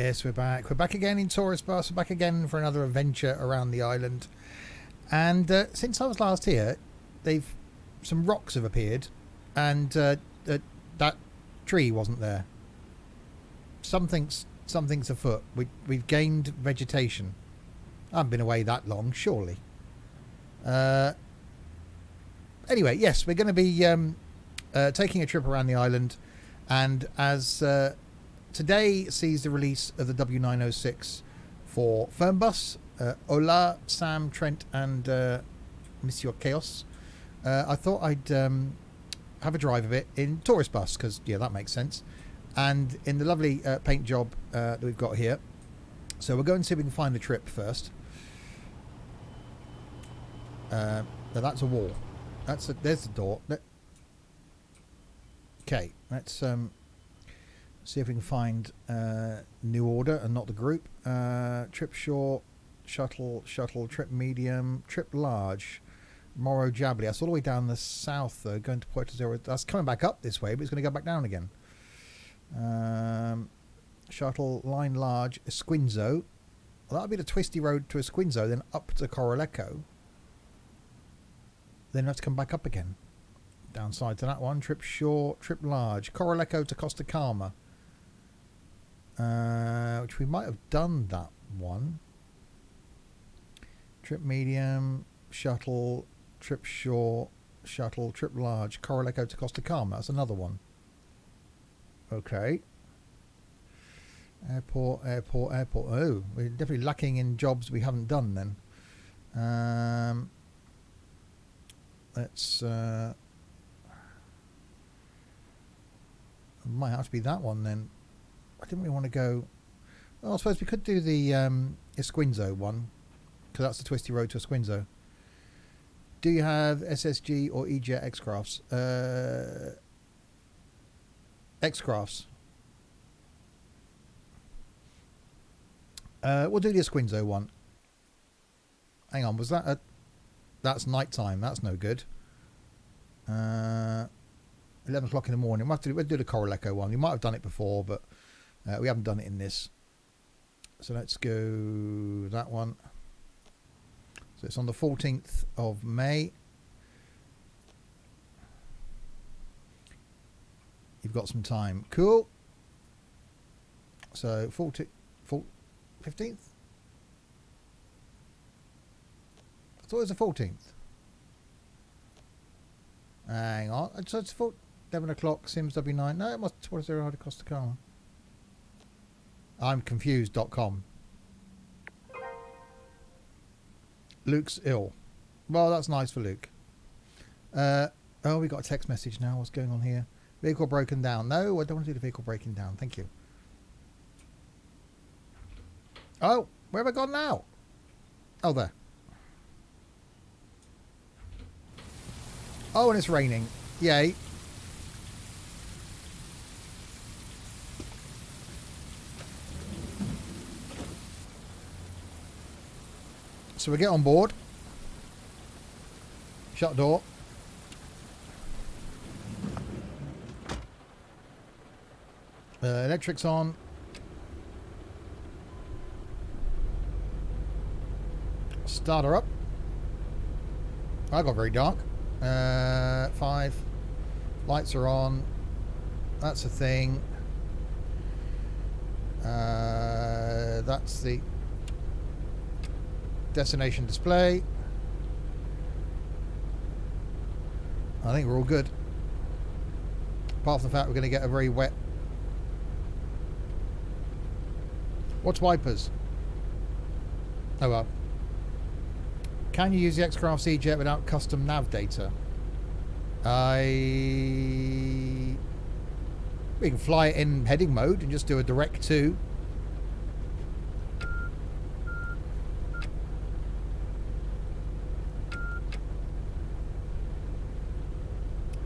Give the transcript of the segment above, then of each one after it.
Yes, we're back. We're back again in Tourist Bus. We're back again for another adventure around the island. And since I was last here, some rocks have appeared, and that tree wasn't there. Something's afoot. We've gained vegetation. I haven't been away that long, surely. Anyway, yes, we're going to be taking a trip around the island, and as today sees the release of the W906 for Fernbus, Ola, Sam, Trent, and Monsieur Chaos. I thought I'd have a drive of it in Tourist Bus because, yeah, that makes sense. And in the lovely paint job that we've got here. So we'll go and see if we can find the trip first. Now that's a wall. There's the door. Okay, let's see if we can find New Order and not the group. Trip short, shuttle, trip medium, trip large, Morro Jabli. That's all the way down the south though, going to Puerto Zero. That's coming back up this way, but it's going to go back down again. Shuttle, line large, Esquinzo. Well, that'll be the twisty road to Esquinzo, then up to Coroleco. Then have to come back up again. Downside to that one, trip short, trip large, Coroleco to Costa Calma. Which we might have done that one. Trip medium, shuttle, trip short, shuttle, trip large, Coroleco to Costa Calma. That's another one. Okay. Airport. Oh, we're definitely lacking in jobs we haven't done then. Let's might have to be that one then. I didn't really want to go. Well, I suppose we could do the Esquinzo one, because that's the twisty road to Esquinzo. Do you have SSG or E-Jet X-Crafts? X-Crafts. We'll do the Esquinzo one. Hang on, was that that's night time? That's no good. 11 o'clock in the morning. We'll do the Coroleco one. We might have done it before, but we haven't done it in this. So let's go that one. So it's on the 14th of May. You've got some time. Cool. So 15th? I thought it was the 14th. Hang on. So it's 11 o'clock, Sims W9. No, it must be towards the Costa Calma. I'm confused.com. Luke's ill. Well, that's nice for Luke. Oh, we got a text message now. What's going on here? Vehicle broken down. No, I don't want to do the vehicle breaking down. Thank you. Oh, where have I gone now? Oh, there. Oh, and it's raining. Yay. So we get on board. Shut door. Electric's on. Start her up. I got very dark. 5. Lights are on. That's a thing. That's the destination display. I think we're all good. Apart from the fact we're going to get a very wet. What's wipers? Oh well. Can you use the X-Craft C-Jet without custom nav data? We can fly it in heading mode and just do a direct to.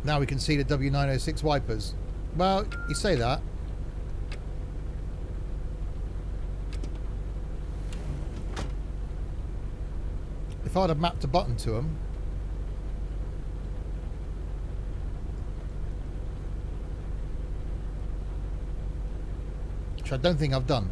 Now we can see the W906 wipers. Well, you say that. If I'd have mapped a button to them. Which I don't think I've done.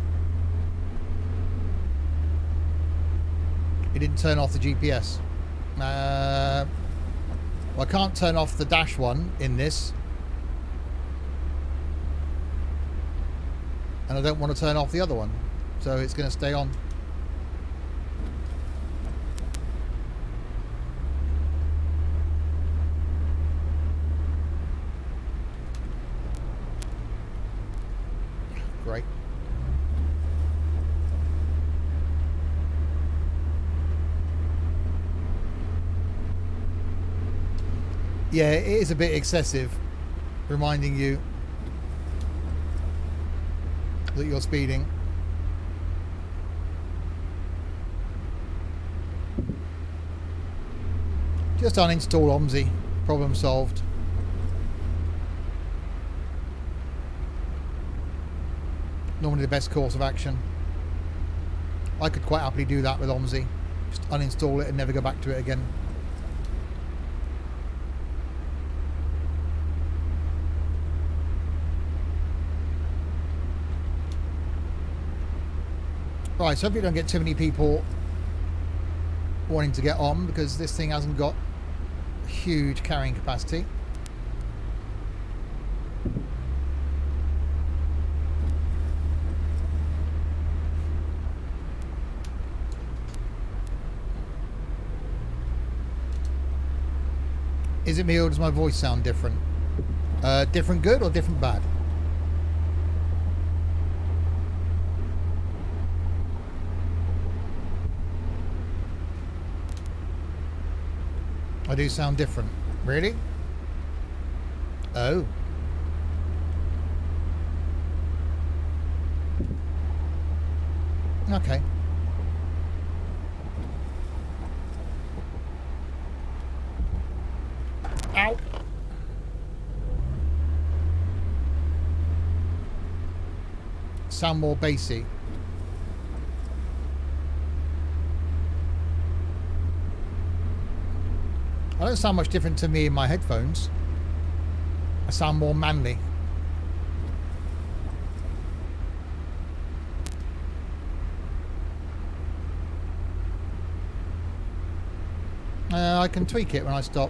It didn't turn off the GPS. Well, I can't turn off the dash one in this. And I don't want to turn off the other one. So it's going to stay on. Great. Yeah, it is a bit excessive, reminding you that you're speeding. Just uninstall OMSI. Problem solved. Normally the best course of action. I could quite happily do that with OMSI. Just uninstall it and never go back to it again. Right, so hopefully you don't get too many people wanting to get on, because this thing hasn't got huge carrying capacity. Is it me, or does my voice sound different? Different good or different bad? I do sound different. Really? Oh. Okay. Ow. Sound more bassy. I don't sound much different to me in my headphones. I sound more manly. I can tweak it when I stop.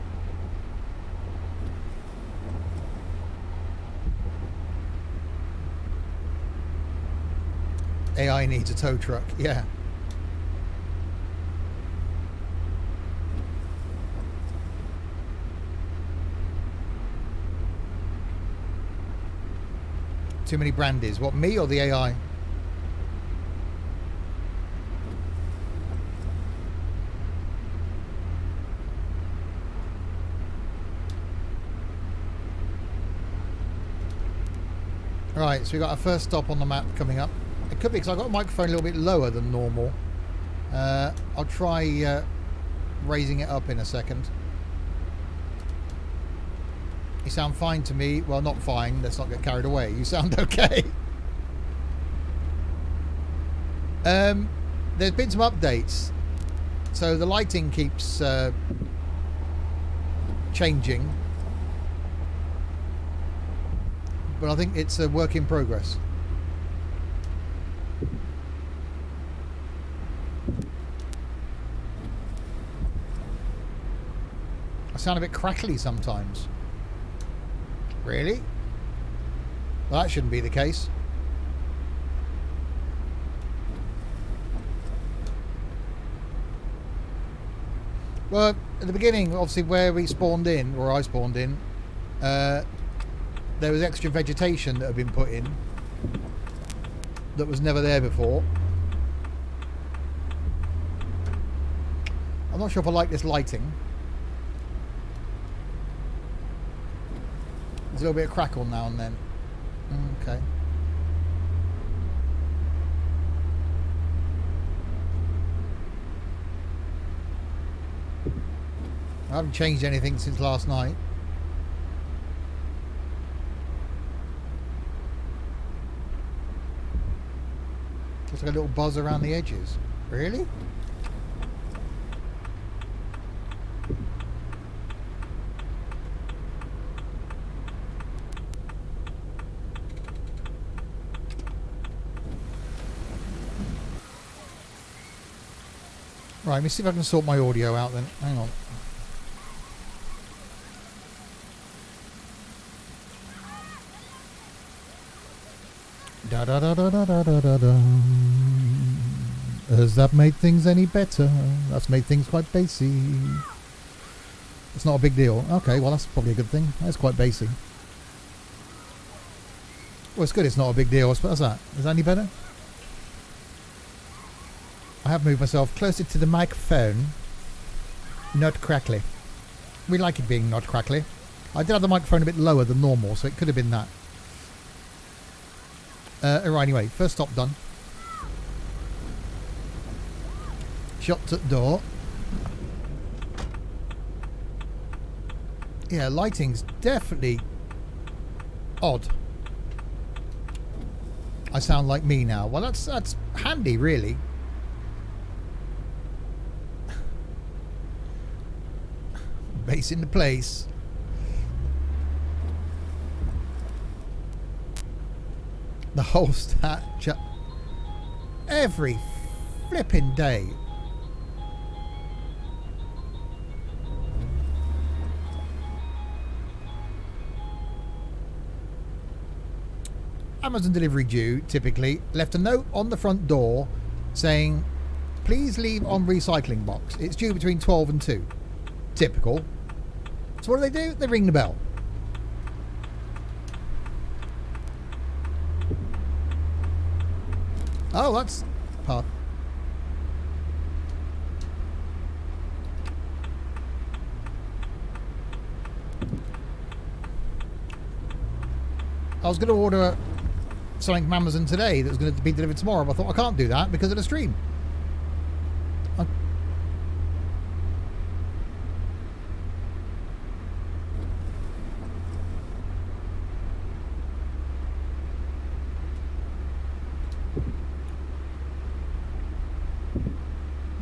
AI needs a tow truck, yeah. Too many brandies. What, me or the AI? Right, so we got our first stop on the map coming up. It could be because I've got a microphone a little bit lower than normal. I'll try raising it up in a second. You sound fine to me. Well, not fine. Let's not get carried away. You sound okay. There's been some updates. So the lighting keeps changing. But I think it's a work in progress. I sound a bit crackly sometimes. Really? Well, that shouldn't be the case. Well, at the beginning, obviously, where we spawned in, or I spawned in, there was extra vegetation that had been put in that was never there before. I'm not sure if I like this lighting. There's a little bit of crackle now and then. Okay. I haven't changed anything since last night. Just like a little buzz around the edges. Really? Right, let me see if I can sort my audio out then. Hang on. Da da da da da da da da da. Has that made things any better? That's made things quite bassy. It's not a big deal. Okay, well that's probably a good thing. That's quite bassy. Well, it's good it's not a big deal. What's that? Is that any better? I have moved myself closer to the microphone. Not crackly. We like it being not crackly. I did have the microphone a bit lower than normal, so it could have been that. Right, anyway, first stop done. Shut the door. Yeah, lighting's definitely odd. I sound like me now. Well, that's handy, really. Bass into place. The whole stat every flipping day. Amazon delivery due, typically, left a note on the front door saying, please leave on recycling box. It's due between 12 and 2. Typical. So what do? They ring the bell. Oh, that's path. I was going to order something from Amazon today that was going to be delivered tomorrow, but I thought I can't do that because of the stream.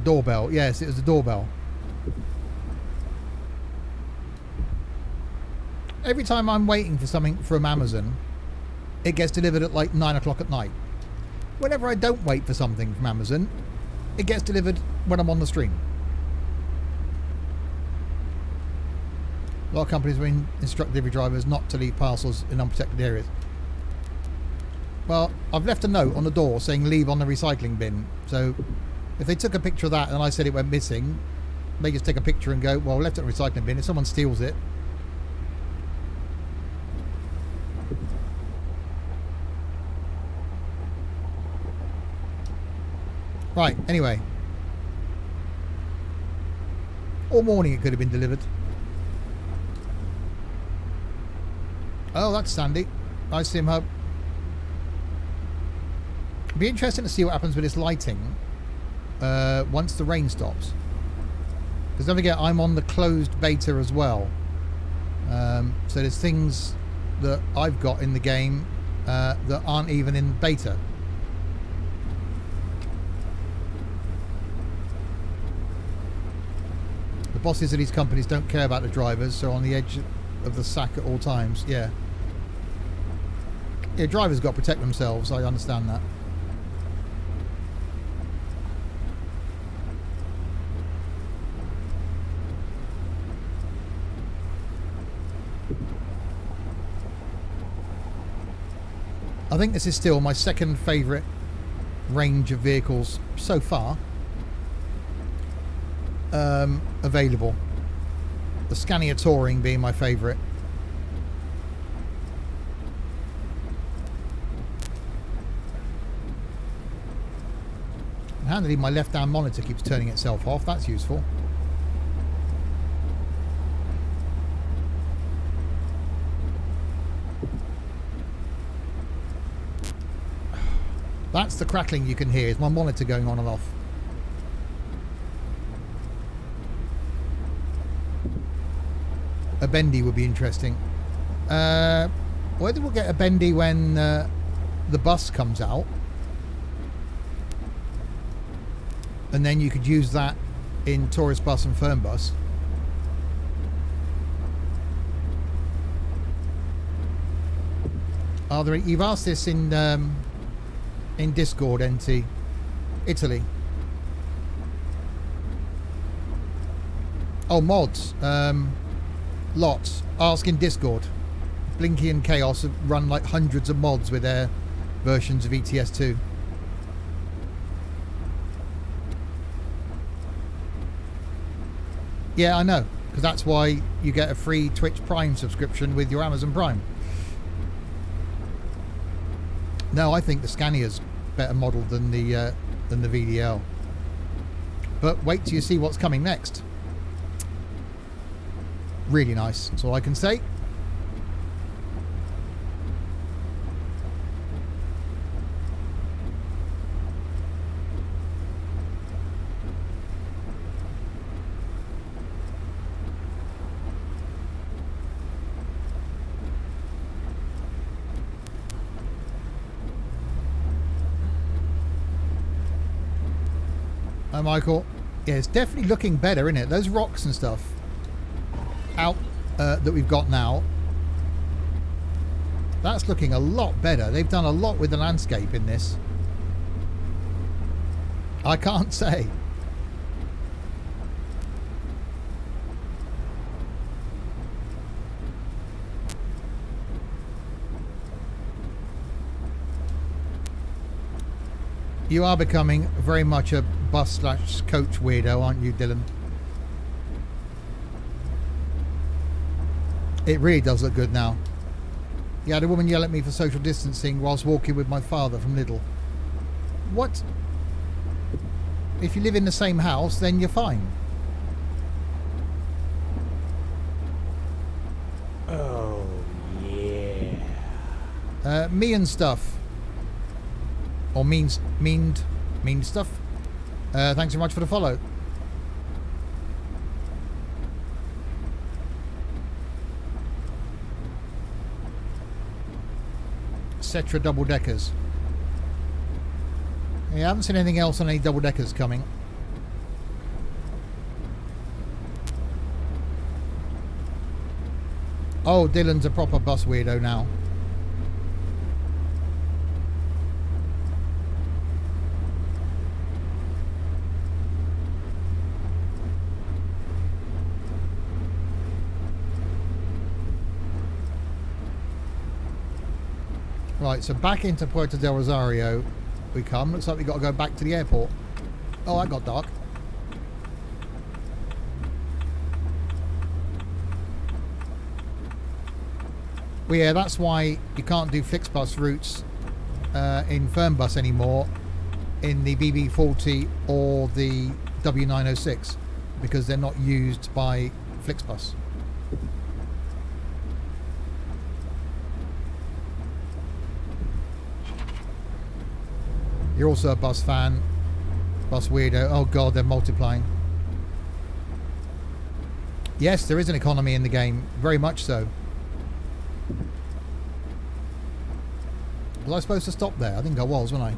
Doorbell. Yes, it was the doorbell. Every time I'm waiting for something from Amazon, it gets delivered at like 9 o'clock at night. Whenever I don't wait for something from Amazon, it gets delivered when I'm on the stream. A lot of companies will instruct delivery drivers not to leave parcels in unprotected areas. Well, I've left a note on the door saying leave on the recycling bin. So if they took a picture of that and I said it went missing, they just take a picture and go, well, I left it in the recycling bin. If someone steals it, right, anyway. All morning it could have been delivered. Oh, that's Sandy. Nice Sim Hub. It'd be interesting to see what happens with this lighting once the rain stops. Because don't forget, I'm on the closed beta as well. So there's things that I've got in the game that aren't even in beta. The bosses of these companies don't care about the drivers, so on the edge of the sack at all times. Yeah. Yeah, drivers got to protect themselves, I understand that. I think this is still my second favourite range of vehicles so far available. The Scania Touring being my favourite. Handily, my left-hand monitor keeps turning itself off. That's useful. That's the crackling you can hear. It's my monitor going on and off. A bendy would be interesting. Whether we'll get a bendy when the bus comes out, and then you could use that in tourist bus and firm bus. Are there? You've asked this in Discord, NT. Italy. Oh, mods. Lots. Ask in Discord. Blinky and Chaos have run like hundreds of mods with their versions of ETS2. Yeah, I know. Because that's why you get a free Twitch Prime subscription with your Amazon Prime. No, I think the Scania's better modelled than the VDL. But wait till you see what's coming next. Really nice. That's all I can say. Hi, Michael. Yeah, it's definitely looking better, isn't it? Those rocks and stuff out that we've got now, that's looking a lot better. They've done a lot with the landscape in this. I can't say. You are becoming very much a bus/coach weirdo, aren't you, Dylan? It really does look good now. You had a woman yell at me for social distancing whilst walking with my father from Lidl. What? If you live in the same house, then you're fine. Oh, yeah. Me and stuff. Or mean stuff. Thanks so much for the follow. Cetra double deckers. Yeah, I haven't seen anything else on any double deckers coming. Oh, Dylan's a proper bus weirdo now. Right, so back into Puerto del Rosario we come. Looks like we've got to go back to the airport. Oh, that got dark. Well, yeah, that's why you can't do Flixbus routes in Fernbus anymore in the BB40 or the W906 because they're not used by Flixbus. You're also a bus fan. Bus weirdo. Oh god, they're multiplying. Yes, there is an economy in the game. Very much so. Was I supposed to stop there? I think I was, wasn't I?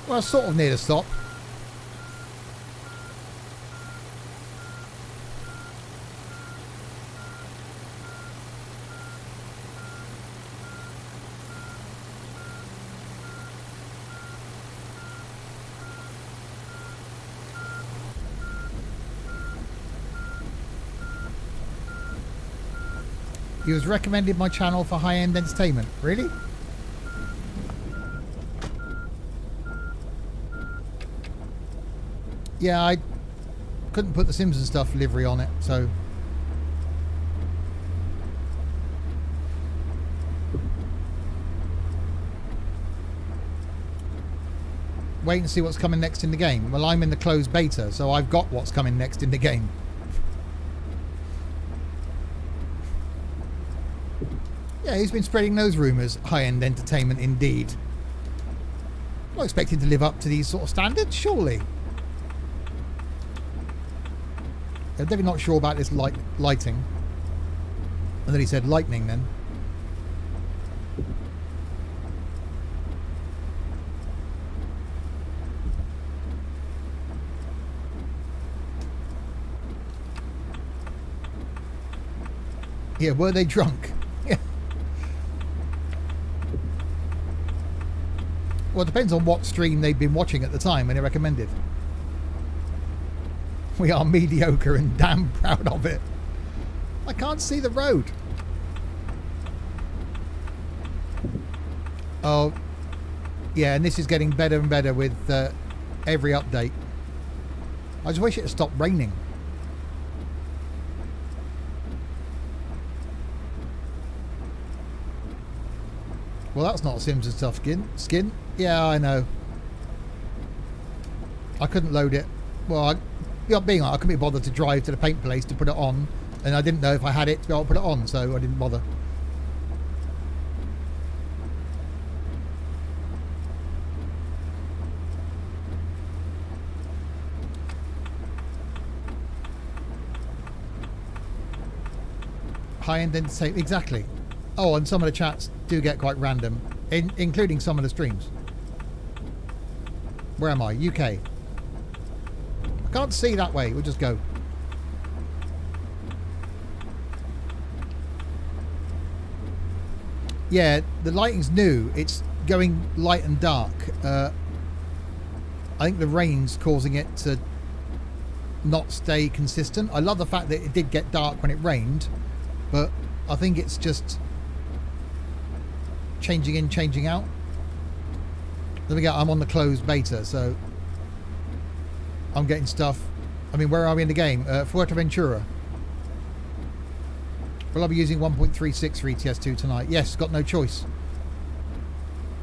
Well, sort of near the stop. He was recommended my channel for high-end entertainment. Really? Yeah, I couldn't put the Simpsons stuff livery on it, so... Wait and see what's coming next in the game. Well, I'm in the closed beta, so I've got what's coming next in the game. Yeah, he's been spreading those rumours. High-end entertainment indeed. Not expecting to live up to these sort of standards, surely. I'm definitely not sure about this lighting. And then he said lightning then. Yeah, were they drunk? Yeah. Well, it depends on what stream they've been watching at the time when they recommended. We are mediocre and damn proud of it. I can't see the road. Oh, yeah, and this is getting better and better with every update. I just wish it had stopped raining. Well, that's not Sims and stuff skin. Yeah, I know. I couldn't load it. Well, being honest, I couldn't be bothered to drive to the paint place to put it on, and I didn't know if I had it to be able to put it on, so I didn't bother. High-end entertainment, exactly. Oh, and some of the chats do get quite random, including some of the streams. Where am I? UK. I can't see that way. We'll just go. Yeah, the lighting's new. It's going light and dark. I think the rain's causing it to not stay consistent. I love the fact that it did get dark when it rained, but I think it's just changing in, changing out. There we go. I'm on the closed beta, so I'm getting stuff. I mean, where are we in the game? Fuerteventura. Will I be using 1.36 for ETS2 tonight? Yes, got no choice.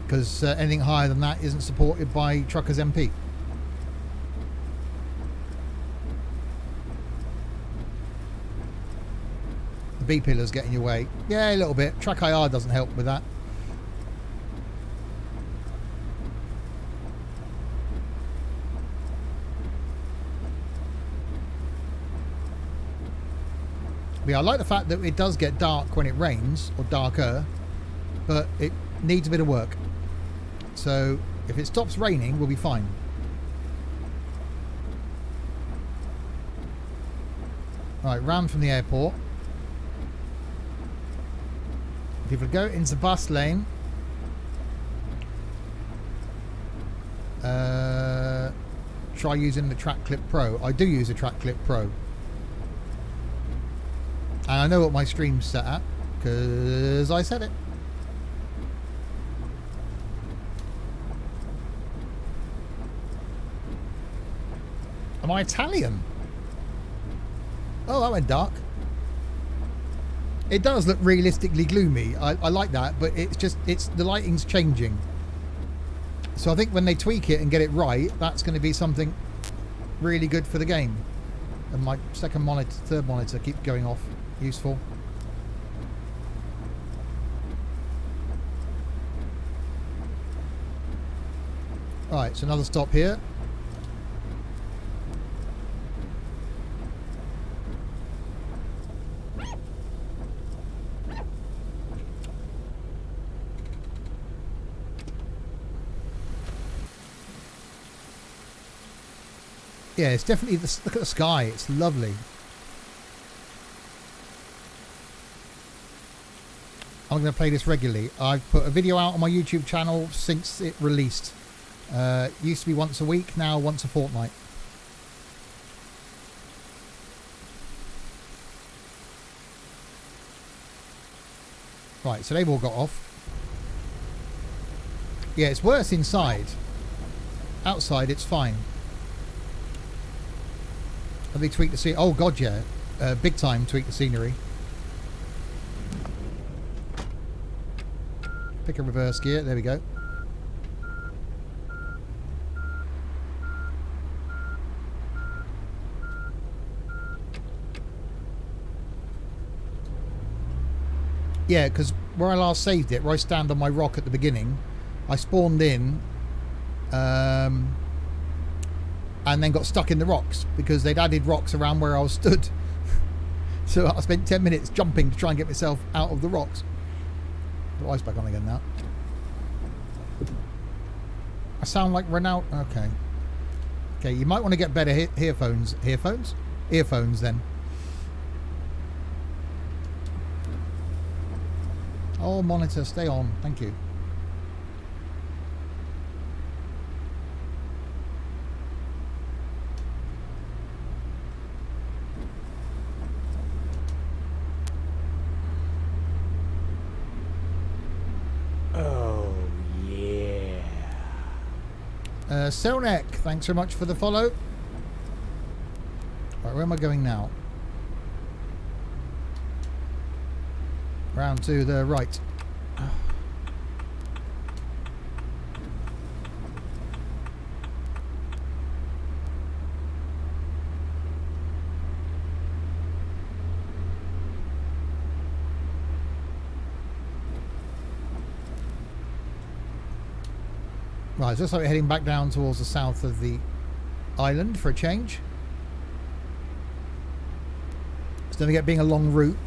Because anything higher than that isn't supported by Truckers MP. The B pillar's getting your way. Yeah, a little bit. Track IR doesn't help with that. But yeah, I like the fact that it does get dark when it rains, or darker, but it needs a bit of work. So if it stops raining, we'll be fine. Right, round from the airport. People go into the bus lane. Try using the Track Clip Pro. I do use a Track Clip Pro. And I know what my stream's set at, because I said it. Am I Italian? Oh, that went dark. It does look realistically gloomy. I like that, but it's just, the lighting's changing. So I think when they tweak it and get it right, that's going to be something really good for the game. And my second monitor, third monitor keep going off. Useful. Right, so another stop here. Yeah, it's definitely look at the sky. It's lovely. I'm going to play this regularly. I've put a video out on my YouTube channel since it released. Used to be once a week, now once a fortnight. Right, so they've all got off. Yeah, it's worse inside. Outside, it's fine. Have they tweaked the scene? Oh god, yeah. Big time tweak the scenery. Pick a reverse gear. There we go. Yeah, because where I last saved it, where I stand on my rock at the beginning, I spawned in and then got stuck in the rocks because they'd added rocks around where I was stood. So I spent 10 minutes jumping to try and get myself out of the rocks. Put ice back on again now. I sound like Renault. Okay. Okay, you might want to get better earphones. Earphones? Earphones then. Oh, monitor, stay on. Thank you. Oh, yeah. Selnek, thanks so much for the follow. Right, where am I going now? Round to the right. Right, just like we're heading back down towards the south of the island for a change. So don't forget, being a long route,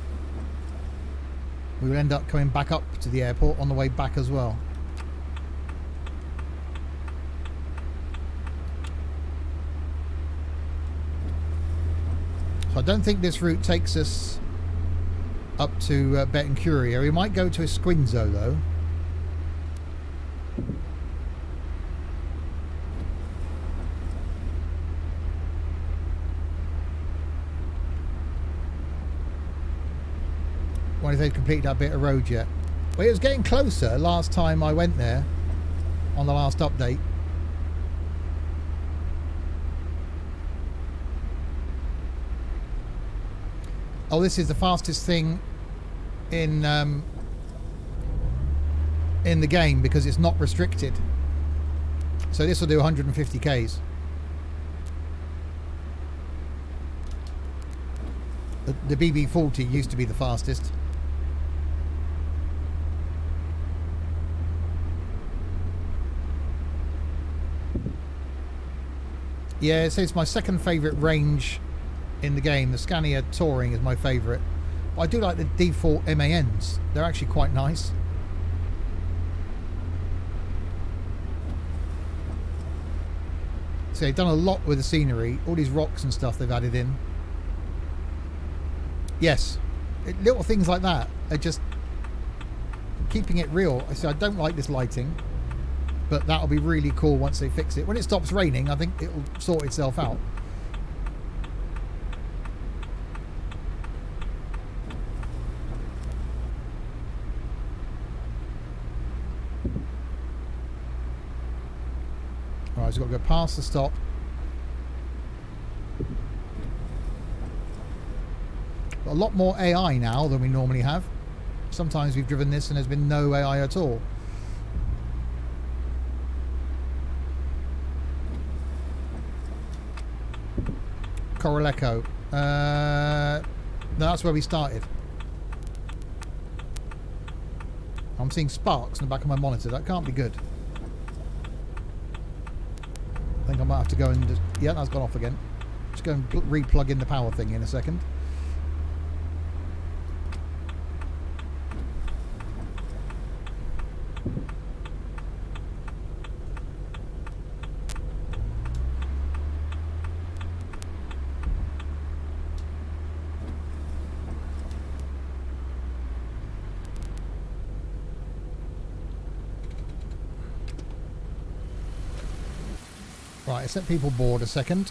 we will end up coming back up to the airport on the way back as well. So I don't think this route takes us up to Betancuria. We might go to Esquinzo though. Wonder if they've completed that bit of road yet. Well, it was getting closer last time I went there on the last update. Oh, this is the fastest thing in the game because it's not restricted. So this will do 150 k's. The BB40 used to be the fastest. Yeah, so it's my second favourite range in the game. The Scania Touring is my favourite. But I do like the default MANs. They're actually quite nice. So they've done a lot with the scenery. All these rocks and stuff they've added in. Yes. Little things like that are just keeping it real. So I don't like this lighting. But that'll be really cool once they fix it. When it stops raining, I think it'll sort itself out. Alright, so we've got to go past the stop. Got a lot more AI now than we normally have. Sometimes we've driven this and there's been no AI at all. Coroleco. No, that's where we started. I'm seeing sparks in the back of my monitor. That can't be good. I think I might have to go and just... Yeah, that's gone off again. Just go and re-plug in the power thing in a second. Right, I set people board a second.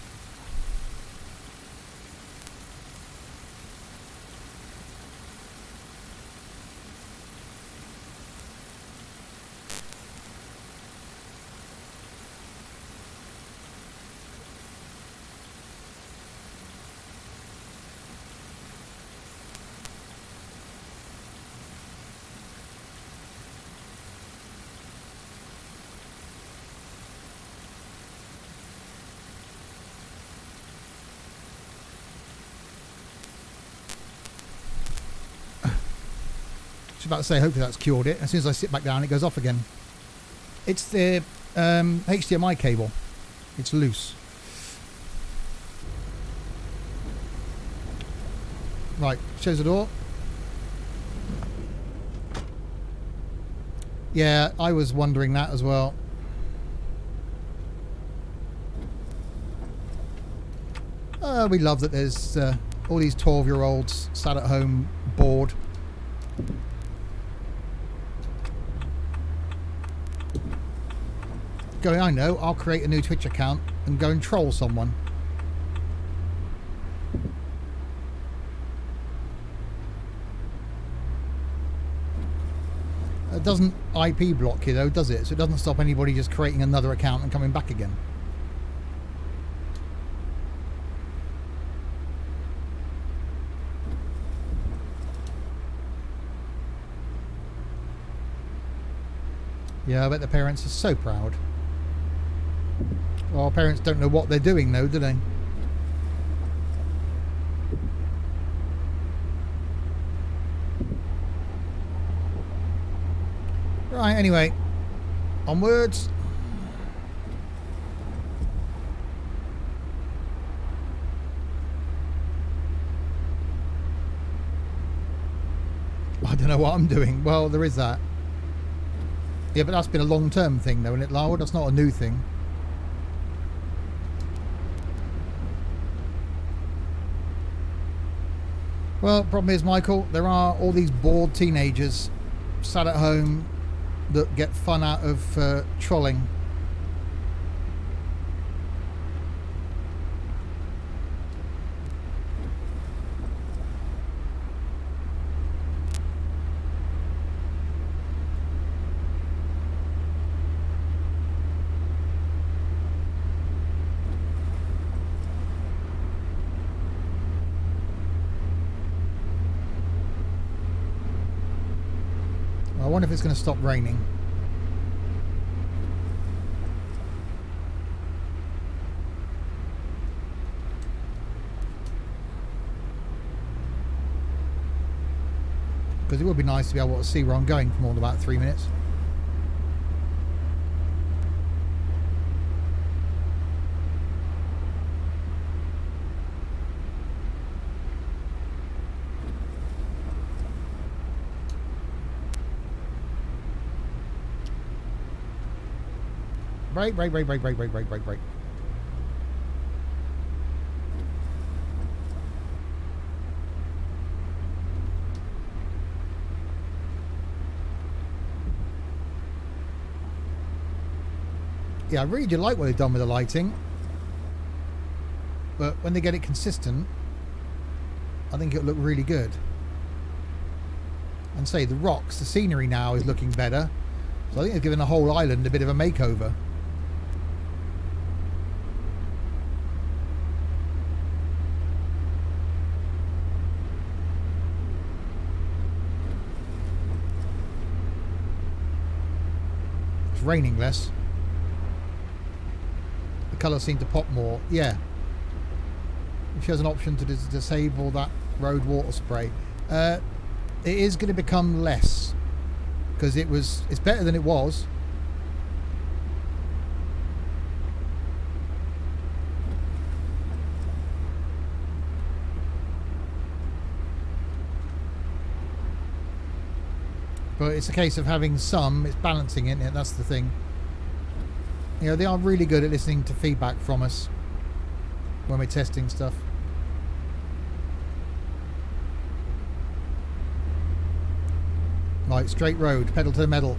About to say, hopefully that's cured it. As soon as I sit back down, it goes off again. It's the HDMI cable. It's loose. Right, shows the door. Yeah, I was wondering that as well. We love that there's all these 12-year-olds sat at home bored. Going, I know, I'll create a new Twitch account and go and troll someone. It doesn't IP block you though, does it? So it doesn't stop anybody just creating another account and coming back again. Yeah, I bet the parents are so proud. Well, parents don't know what they're doing though, do they? Right, anyway. Onwards. I don't know what I'm doing. Well, there is that. Yeah, but that's been a long-term thing though, isn't it, Larwood? That's not a new thing. Well, problem is, Michael, there are all these bored teenagers sat at home that get fun out of trolling. I wonder if it's going to stop raining. Because it would be nice to be able to see where I'm going for more than about 3 minutes. Brake. Yeah, I really do like what they've done with the lighting. But when they get it consistent, I think it'll look really good. And say, the rocks, the scenery now is looking better. So I think they've given the whole island a bit of a makeover. It's raining less. The colours seem to pop more. Yeah. She has an option to disable that road water spray. It is going to become less. Because it's better than it was. But it's a case of having some, it's balancing it, that's the thing. You know, they are really good at listening to feedback from us when we're testing stuff. Right, straight road, pedal to the metal.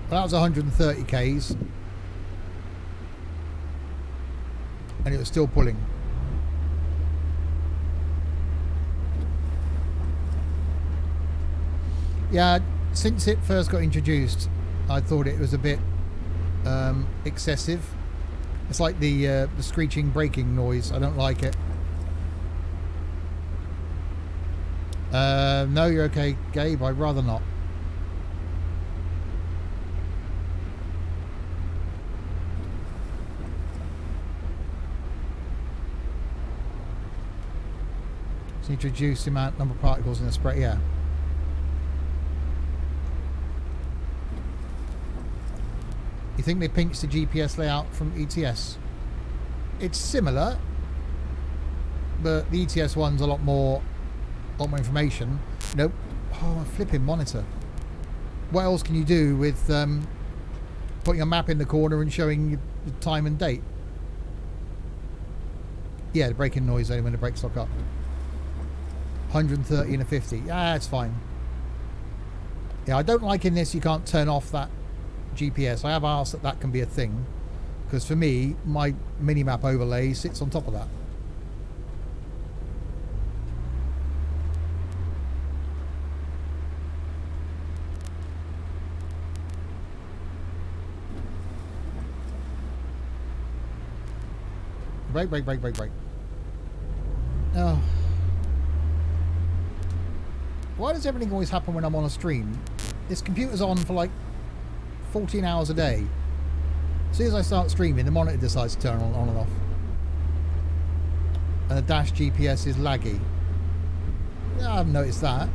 Well, that was 130 k's. And it was still pulling. Yeah, since it first got introduced, I thought it was a bit excessive. It's like the screeching braking noise. I don't like it. No, you're okay, Gabe. I'd rather not. So you need to reduce the number of particles in the spray. Yeah. You think they pinched the GPS layout from ETS? It's similar, but the ETS one's a lot more information. Nope. Oh, a flipping monitor. What else can you do with putting a map in the corner and showing you the time and date? Yeah, the braking noise only when the brakes lock up. 130 and a 50. Ah, it's fine. Yeah, I don't like in this you can't turn off that GPS. I have asked that that can be a thing, because for me, my mini-map overlay sits on top of that. Brake, brake, brake, brake, brake. Oh. Why does everything always happen when I'm on a stream? This computer's on for like 14 hours a day. As soon as I start streaming, the monitor decides to turn on and off. And the dash GPS is laggy. Yeah, I haven't noticed that.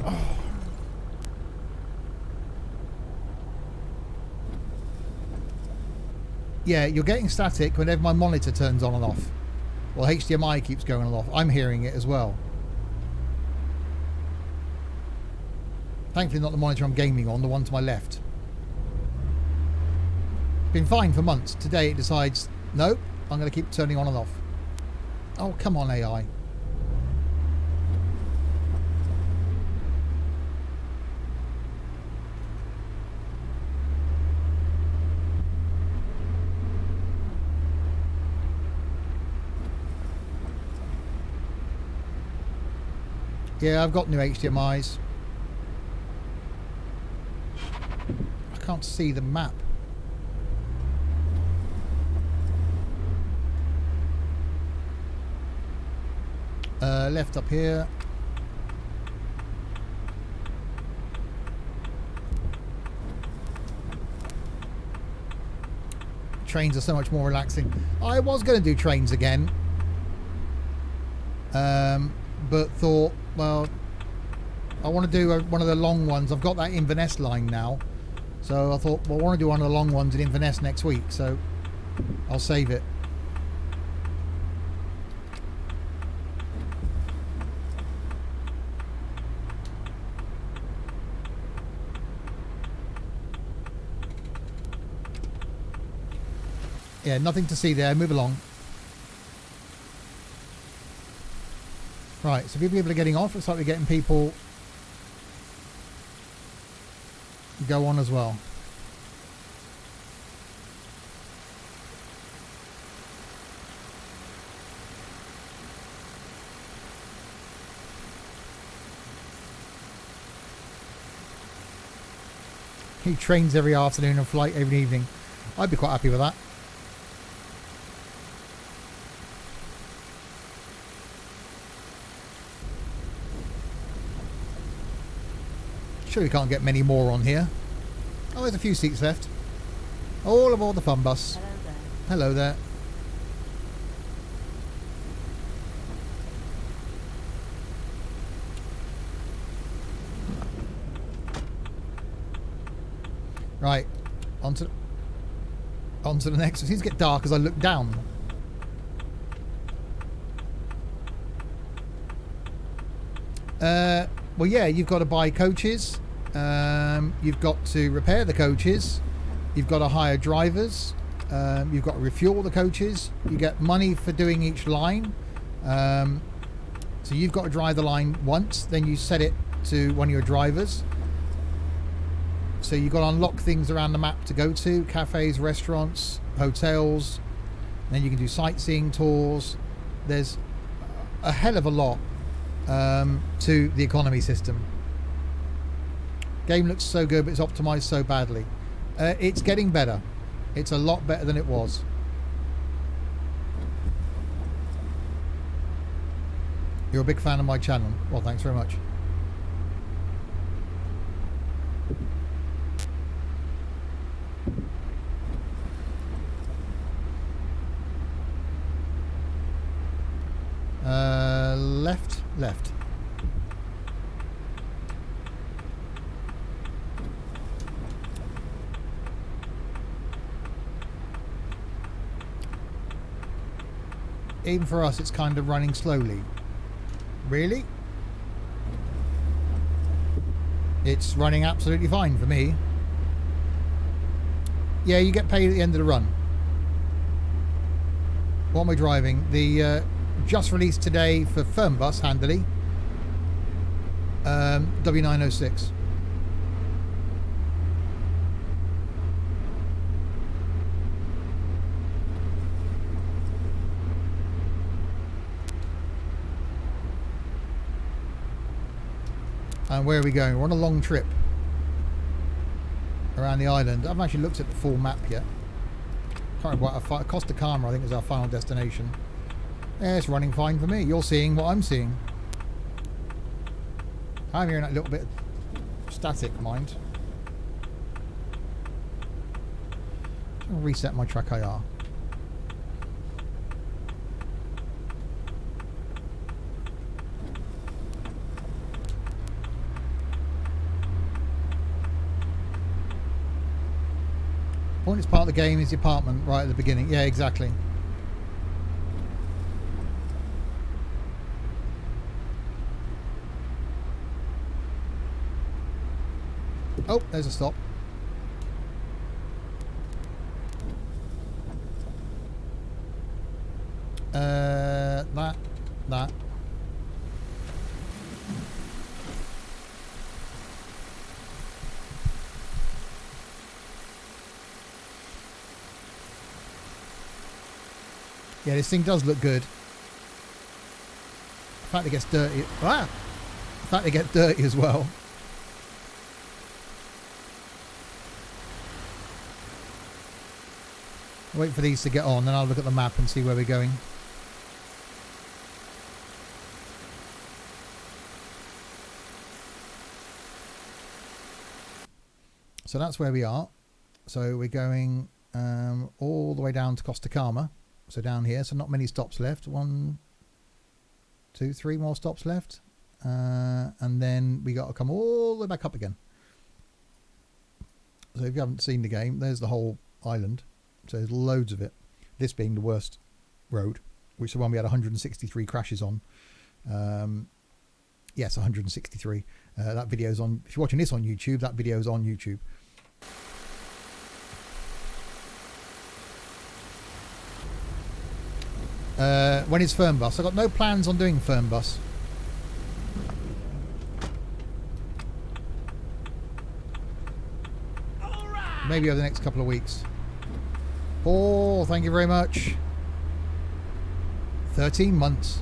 Oh. Yeah, you're getting static whenever my monitor turns on and off. Well, HDMI keeps going on and off. I'm hearing it as well. Thankfully not the monitor I'm gaming on, the one to my left. Been fine for months. Today it decides, nope, I'm going to keep turning on and off. Oh, come on, AI. Yeah, I've got new HDMIs. I can't see the map. Left up here. Trains are so much more relaxing. I was going to do trains again. But thought, well, I want to do one of the long ones. I've got that Inverness line now. So I thought, well, I want to do one of the long ones in Inverness next week. So I'll save it. Yeah, nothing to see there. Move along. Right, so people are getting off. Looks like we're getting people go on as well. He trains every afternoon and flight every evening. I'd be quite happy with that. Sure, we can't get many more on here. Oh, there's a few seats left. All aboard the fun bus. Hello there. Hello there. Right, onto the next. It seems to get dark as I look down. Well, yeah, you've got to buy coaches. You've got to repair the coaches. You've got to hire drivers. You've got to refuel the coaches. You get money for doing each line. So you've got to drive the line once, then you set it to one of your drivers. So you've got to unlock things around the map to go to, cafes, restaurants, hotels. Then you can do sightseeing tours. There's a hell of a lot to the economy system. Game looks so good, but it's optimized so badly. It's getting better. It's a lot better than it was. You're a big fan of my channel. Well, thanks very much. left. Even for us, it's kind of running slowly. Really? It's running absolutely fine for me. Yeah, you get paid at the end of the run. What am I driving? The just released today for Fernbus, handily. W906. And where are we going? We're on a long trip around the island. I haven't actually looked at the full map yet. Can't remember what Costa Calma, I think, is our final destination. Yeah, it's running fine for me. You're seeing what I'm seeing. I'm hearing that little bit of static, mind. I'll reset my track IR. Pointless part of the game is the apartment right at the beginning. Yeah, exactly. Oh, there's a stop. That. Yeah, this thing does look good. The fact it gets dirty. Ah! The fact it gets dirty as well. I'll wait for these to get on, then I'll look at the map and see where we're going. So that's where we are. So we're going all the way down to Costa Calma. So down here, so not many stops left. 1, 2, 3 more stops left. And then we got to come all the way back up again. So if you haven't seen the game, there's the whole island. So there's loads of it. This being the worst road, which is the one we had 163 crashes on. Yes, 163. That video's on. If you're watching this on YouTube, that video's on YouTube. When is Fernbus? I've got no plans on doing Fernbus. Maybe over the next couple of weeks. Oh, thank you very much. 13 months.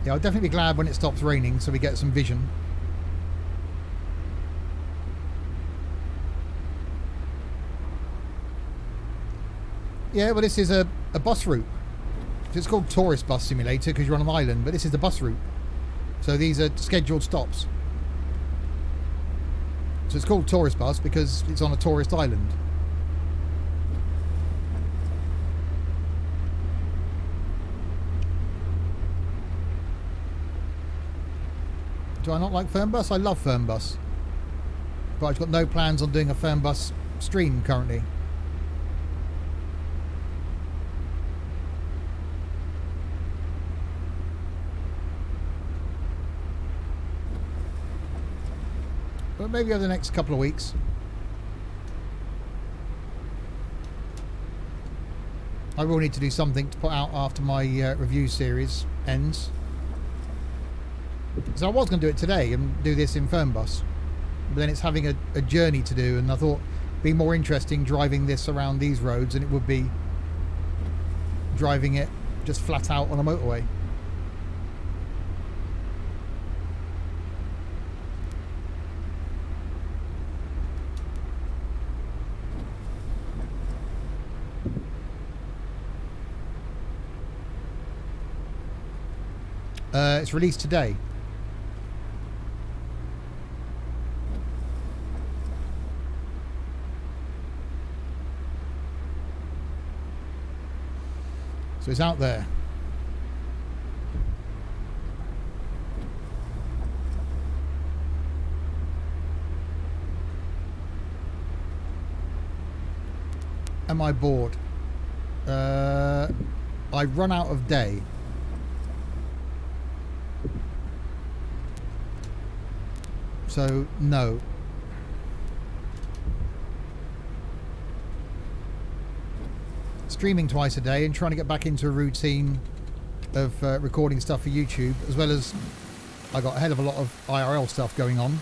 Yeah, I'll definitely be glad when it stops raining so we get some vision. Yeah, well, this is a bus route. It's called Tourist Bus Simulator because you're on an island, but this is the bus route. So these are scheduled stops. So it's called Tourist Bus because it's on a tourist island. Do I not like Fernbus? I love Fernbus. But I've got no plans on doing a Fernbus stream currently. But maybe over the next couple of weeks. I will need to do something to put out after my review series ends. So I was going to do it today and do this in Fernbus. But then it's having a journey to do, and I thought it'd be more interesting driving this around these roads than it would be driving it just flat out on a motorway. It's released today. So it's out there. Am I bored? I've run out of day. So, no. Streaming twice a day and trying to get back into a routine of recording stuff for YouTube, as well as I got a hell of a lot of IRL stuff going on.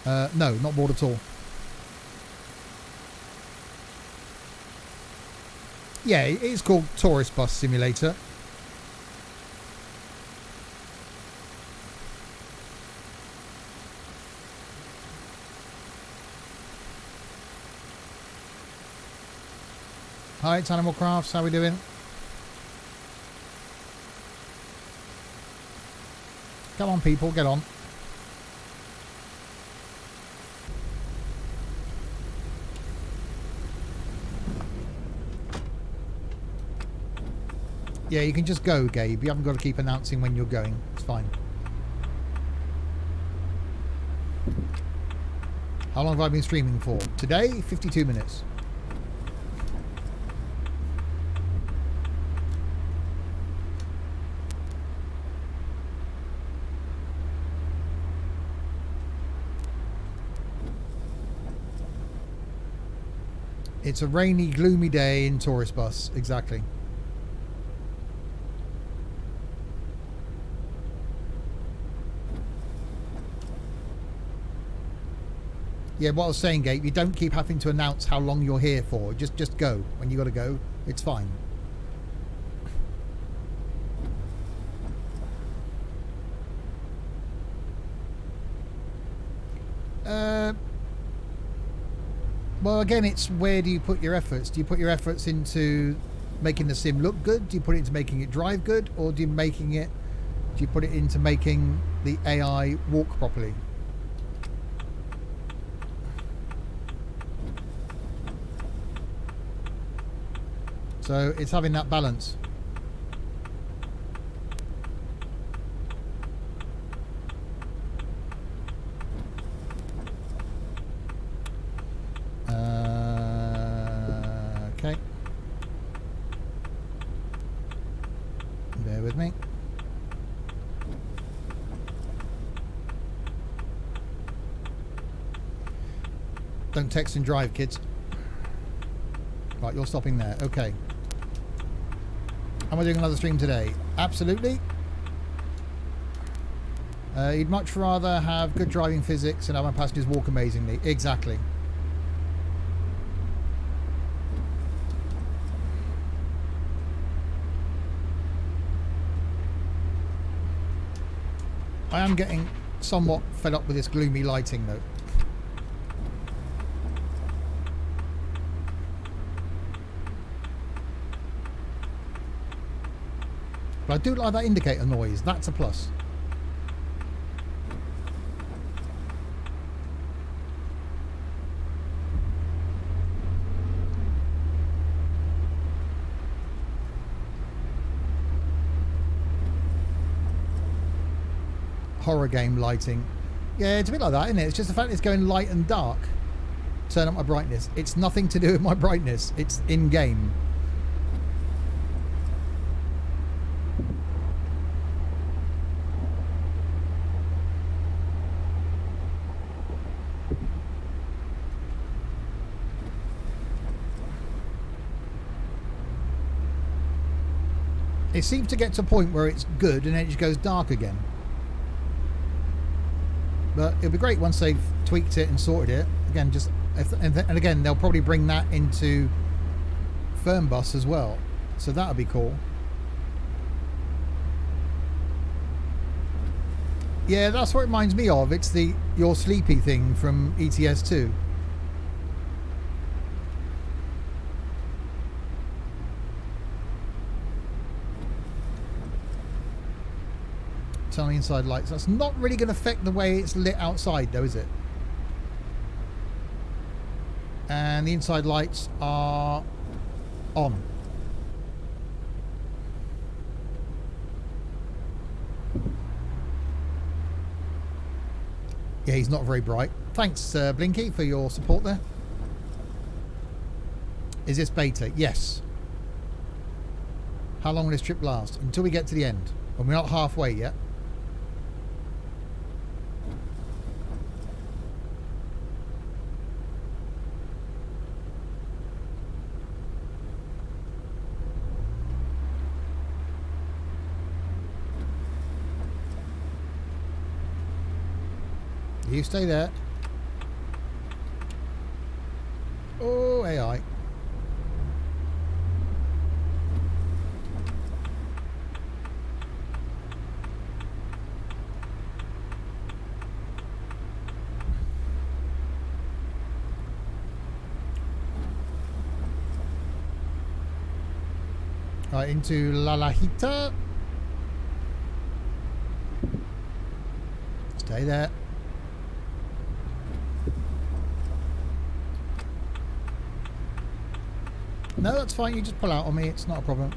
No, not bored at all. Yeah, it is called Tourist Bus Simulator. Hi, it's Animal Crafts. How we doing? Come on, people, get on. Yeah, you can just go, Gabe. You haven't got to keep announcing when you're going. It's fine. How long have I been streaming for? Today, 52 minutes. It's a rainy, gloomy day in Tourist Bus. Exactly. Yeah, what I was saying, Gabe, you don't keep having to announce how long you're here for. Just go. When you got to go, it's fine. Well, again, it's where do you put your efforts? Do you put your efforts into making the sim look good? Do you put it into making it drive good? Or do you put it into making the AI walk properly? So it's having that balance. Okay. Bear with me. Don't text and drive, kids. Right, you're stopping there. Okay. Am I doing another stream today? Absolutely. You'd much rather have good driving physics and have my passengers walk amazingly. Exactly. I am getting somewhat fed up with this gloomy lighting though. But I do like that indicator noise. That's a plus. Horror game lighting. Yeah, it's a bit like that, isn't it? It's just the fact it's going light and dark. Turn up my brightness. It's nothing to do with my brightness. It's in-game. It seems to get to a point where it's good and then it just goes dark again. But it'll be great once they've tweaked it and sorted it. Again, and again, they'll probably bring that into Firmbus as well. So that'll be cool. Yeah, that's what it reminds me of. It's the You're Sleepy thing from ETS2. Turn on the inside lights. That's not really going to affect the way it's lit outside though, is it? And the inside lights are on. Yeah, he's not very bright. Thanks, Blinky, for your support there. Is this beta? Yes. How long will this trip last? Until we get to the end. And we're not halfway yet. You stay there. Oh, AI. Right, into La Lajita. Stay there. No, that's fine. You just pull out on me. It's not a problem.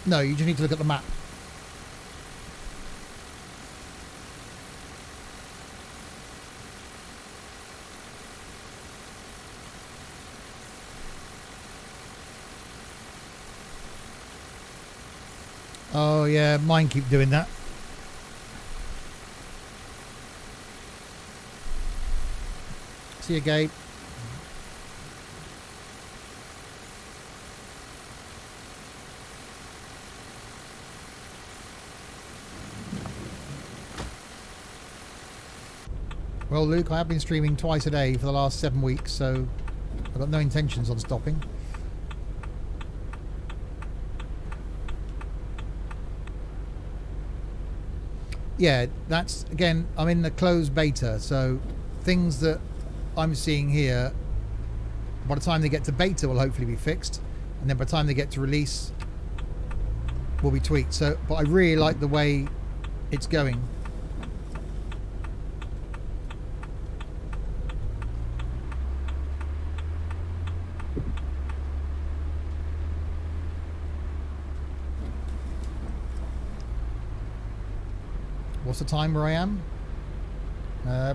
No, you just need to look at the map. Oh yeah, mine keep doing that. See you, Gabe. Well, Luke, I have been streaming twice a day for the last 7 weeks, so I've got no intentions on stopping. Yeah, that's, again, I'm in the closed beta, so things that I'm seeing here, by the time they get to beta will hopefully be fixed, and then by the time they get to release will be tweaked. So, but I really like the way it's going. What's the time where I am?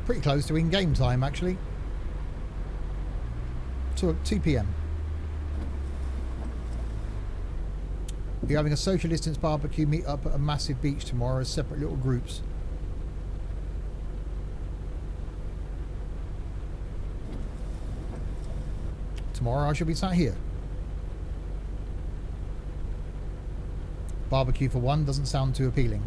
Pretty close to in-game time, actually. 2 p.m. We're having a social distance barbecue meet up at a massive beach tomorrow as separate little groups. Tomorrow I shall be sat here. Barbecue for one doesn't sound too appealing.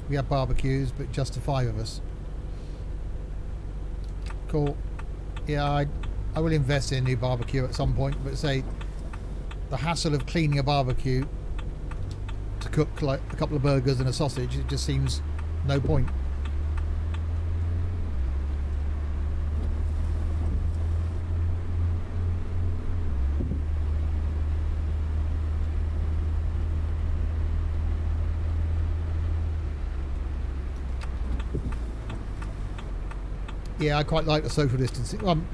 We have barbecues, but just the 5 of us. Cool. Yeah, I will invest in a new barbecue at some point, but say the hassle of cleaning a barbecue to cook like a couple of burgers and a sausage, it just seems no point. Yeah, I quite like the social distancing.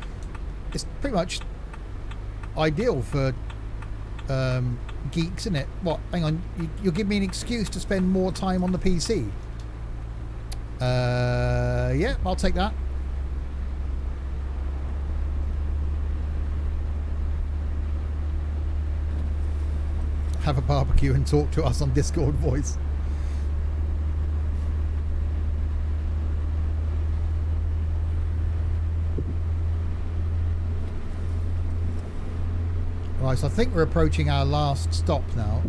It's pretty much ideal for geeks, isn't it? What? Hang on, you'll give me an excuse to spend more time on the PC. Yeah, I'll take that. Have a barbecue and talk to us on Discord voice. Right, so I think we're approaching our last stop now.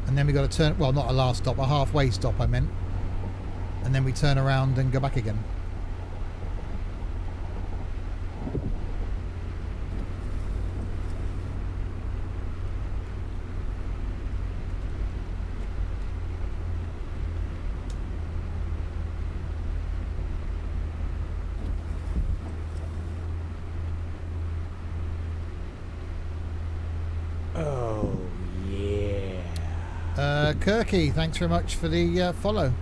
And then we got to turn, well, not a last stop, a halfway stop I meant. And then we turn around and go back again. Oh, yeah. Kirky, thanks very much for the follow.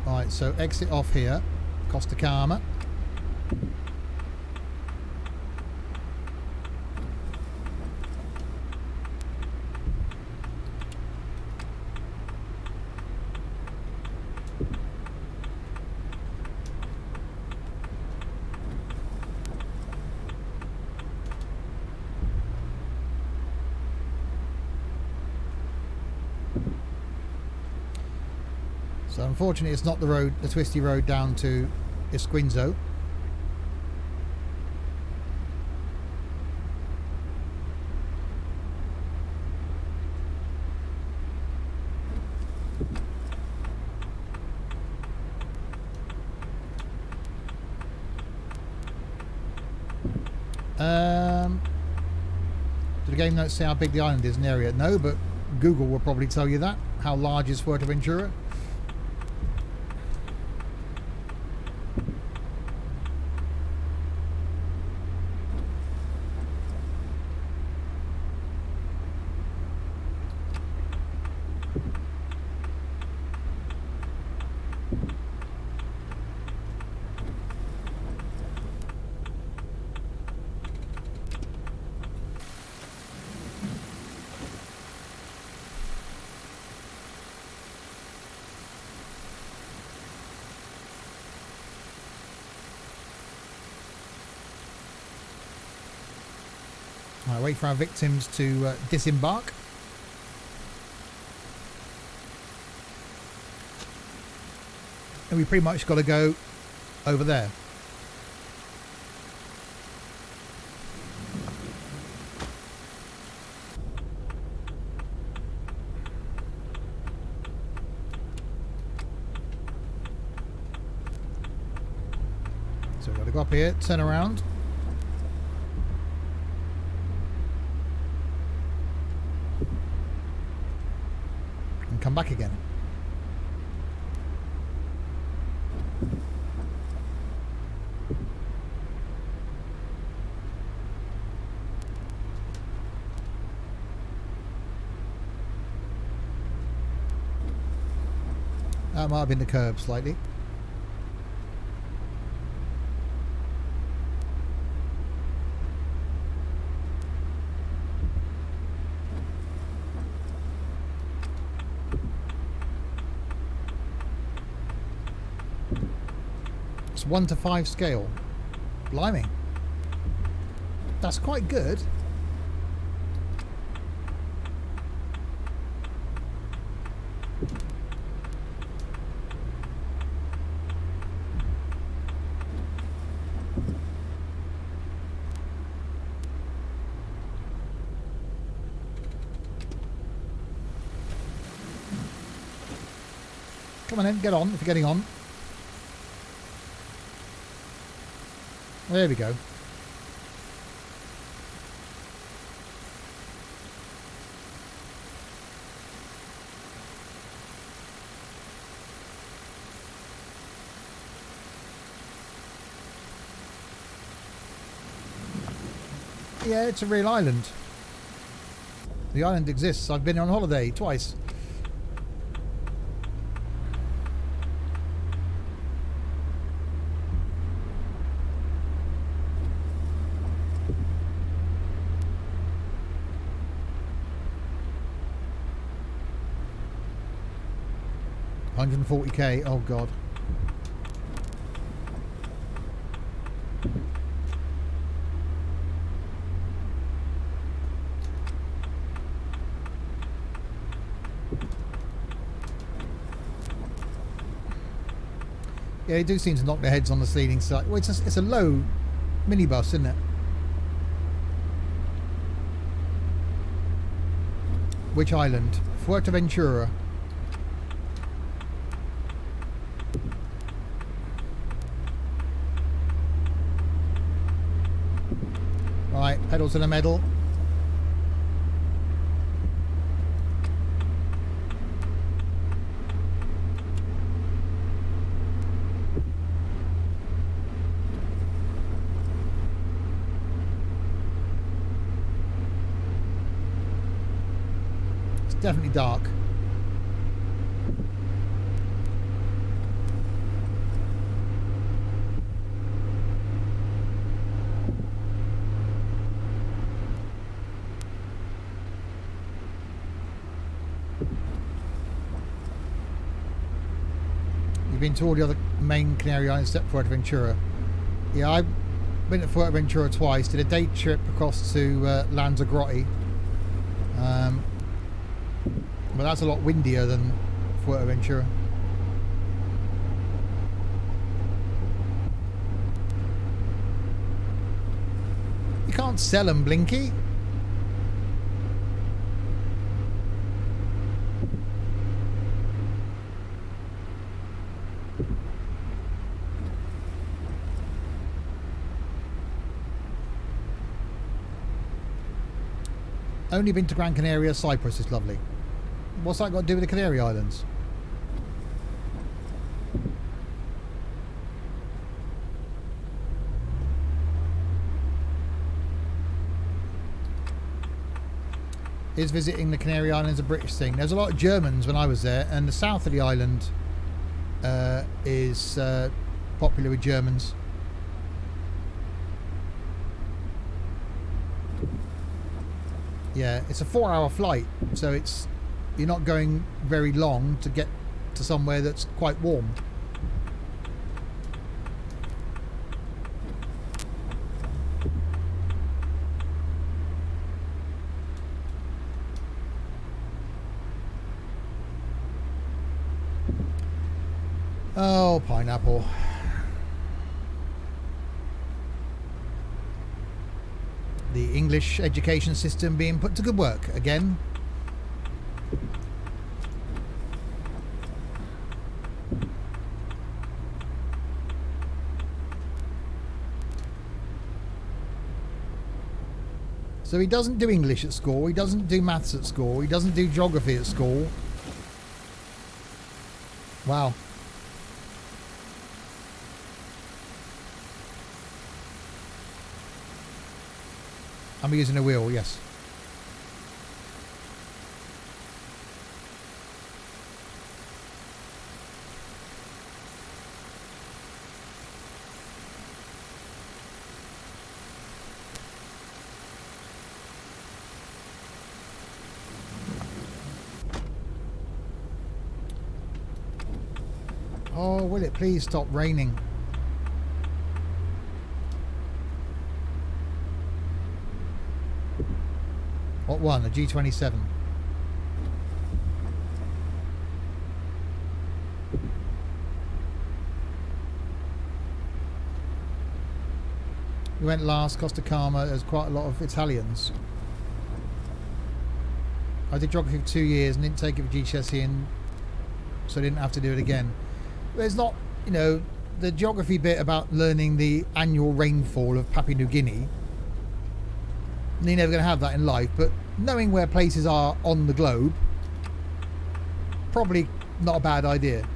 Right, so exit off here, Costa Calma. So unfortunately it's not the road, the twisty road down to Esquinzo. Did the game notes say how big the island is in the area? No, but Google will probably tell you that. How large is Fuerteventura? Right, wait for our victims to disembark. And we pretty much got to go over there. So we've got to go up here, turn around. And come back again. That might have been the curb slightly. It's 1 to 5 scale. Blimey. That's quite good. Come on then, get on if you're getting on. There we go. Yeah, it's a real island. The island exists. I've been on holiday twice. 140k. Oh god. Yeah, they do seem to knock their heads on the ceiling side. Well, it's a low minibus, isn't it? Which island? Fuerteventura. Right, pedal to the metal. It's definitely dark. You've been to all the other main Canary Islands except Fuerteventura. Yeah, I've been to Fuerteventura twice. Did a day trip across to Lanzarote. But that's a lot windier than Fuerteventura. You can't sell them, Blinky. Only been to Gran Canaria. Cyprus is lovely. What's that got to do with the Canary Islands? Is visiting the Canary Islands a British thing? There's a lot of Germans when I was there, and the south of the island is popular with Germans. Yeah, it's a 4-hour flight, so you're not going very long to get to somewhere that's quite warm. Oh, pineapple. The English education system being put to good work again. So he doesn't do English at school, he doesn't do maths at school, he doesn't do geography at school. Wow. I'm using a wheel, yes. Oh, will it please stop raining? What one? A G27. We went last, Costa Calma. There's quite a lot of Italians. I did geography for 2 years and didn't take it for GCSE, and so I didn't have to do it again. There's not, you know, the geography bit about learning the annual rainfall of Papua New Guinea. You're never going to have that in life, but knowing where places are on the globe, probably not a bad idea.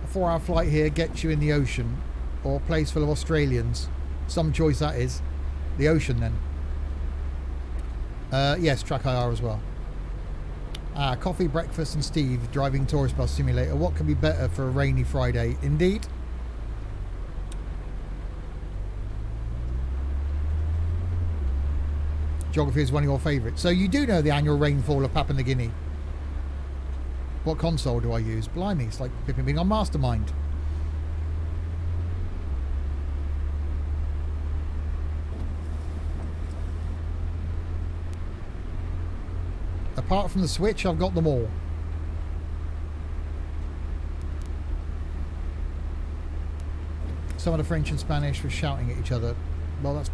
A 4-hour flight here gets you in the ocean, or a place full of Australians. Some choice that is. The ocean then. Yes, track IR as well. Coffee, breakfast and Steve driving tourist bus simulator. What can be better for a rainy Friday? Indeed. Geography is one of your favourites. So you do know the annual rainfall of Papua New Guinea? What console do I use? Blimey, it's like Pippin being on Mastermind. Apart from the Switch, I've got them all. Some of the French and Spanish were shouting at each other. Well, that's...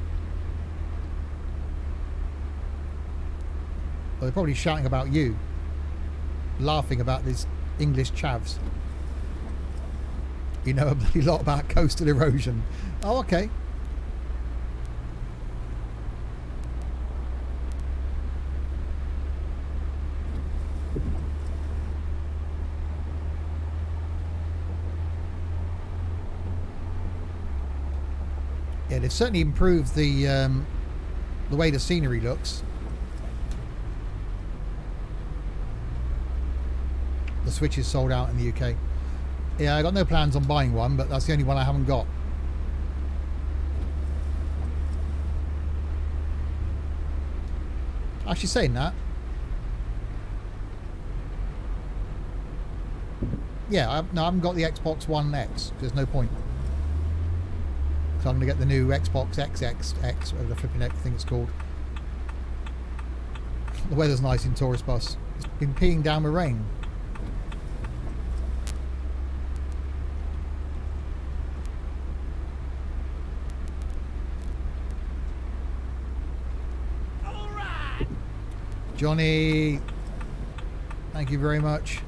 Well, they're probably shouting about you. Laughing about these English chavs. You know a bloody lot about coastal erosion. Oh, okay. Yeah, they've certainly improved the way the scenery looks. The Switch is sold out in the UK. Yeah, I got no plans on buying one, but that's the only one I haven't got. Actually, saying that, yeah, I haven't got the Xbox One X. There's no point. So I'm going to get the new Xbox XXX, whatever the flipping thing it's called. The weather's nice in Tourist Bus. It's been peeing down with rain. Johnny, thank you very much.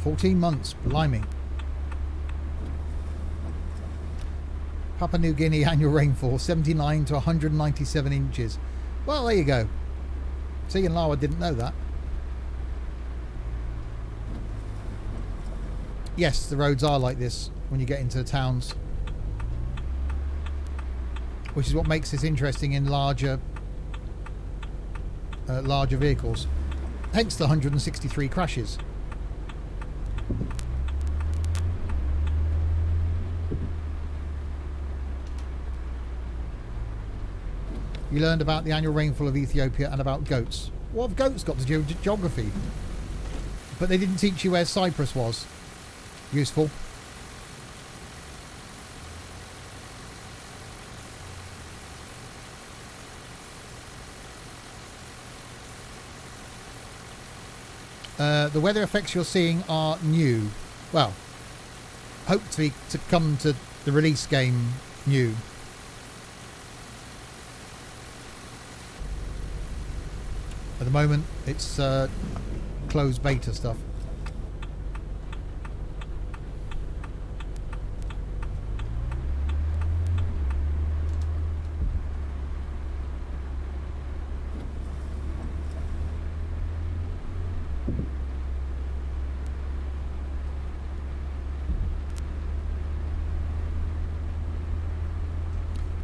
$14 months, blimey. Papua New Guinea annual rainfall 79 to 197 inches. Well, there you go. See, in Lawa didn't know that. Yes, the roads are like this when you get into the towns. Which is what makes this interesting in larger vehicles. Hence the 163 crashes. You learned about the annual rainfall of Ethiopia and about goats. What have goats got to do with geography? But they didn't teach you where Cyprus was. Useful. The weather effects you're seeing are new. Well, hopefully to come to the release game new. At the moment, it's closed beta stuff.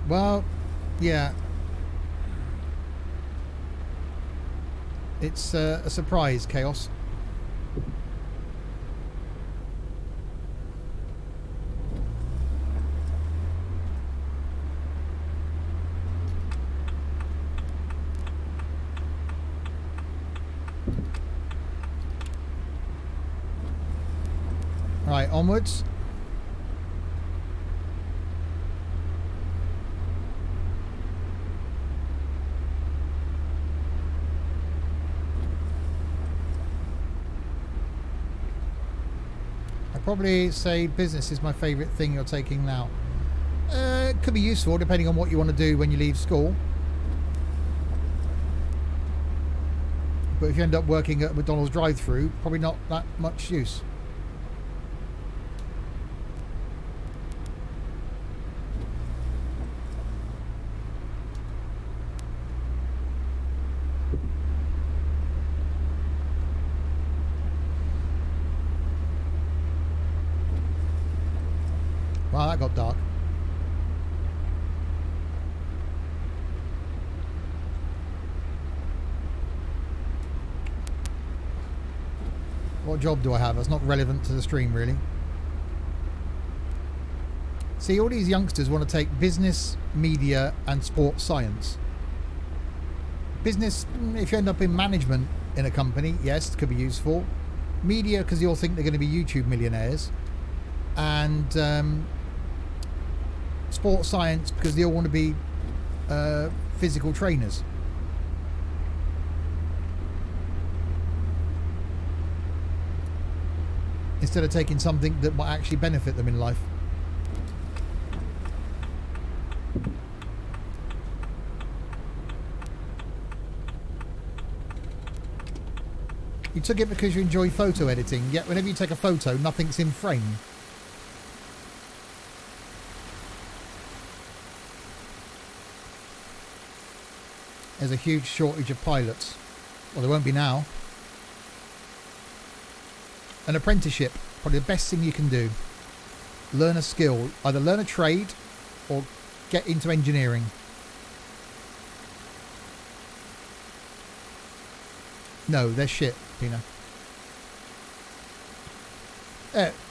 Well, yeah. It's a surprise, Chaos. Right, onwards. Probably say business is my favourite thing you're taking now. It could be useful depending on what you want to do when you leave school. But if you end up working at McDonald's drive-thru, probably not that much use. Wow, that got dark. What job do I have? That's not relevant to the stream, really. See, all these youngsters want to take business, media, and sports science. Business, if you end up in management in a company, yes, it could be useful. Media, because you all think they're going to be YouTube millionaires. And sports science, because they all want to be physical trainers. Instead of taking something that might actually benefit them in life. You took it because you enjoy photo editing, yet whenever you take a photo, nothing's in frame. There's a huge shortage of pilots. Well, there won't be now. An apprenticeship, probably the best thing you can do. Learn a skill, either learn a trade or get into engineering. No, they're shit, Pina.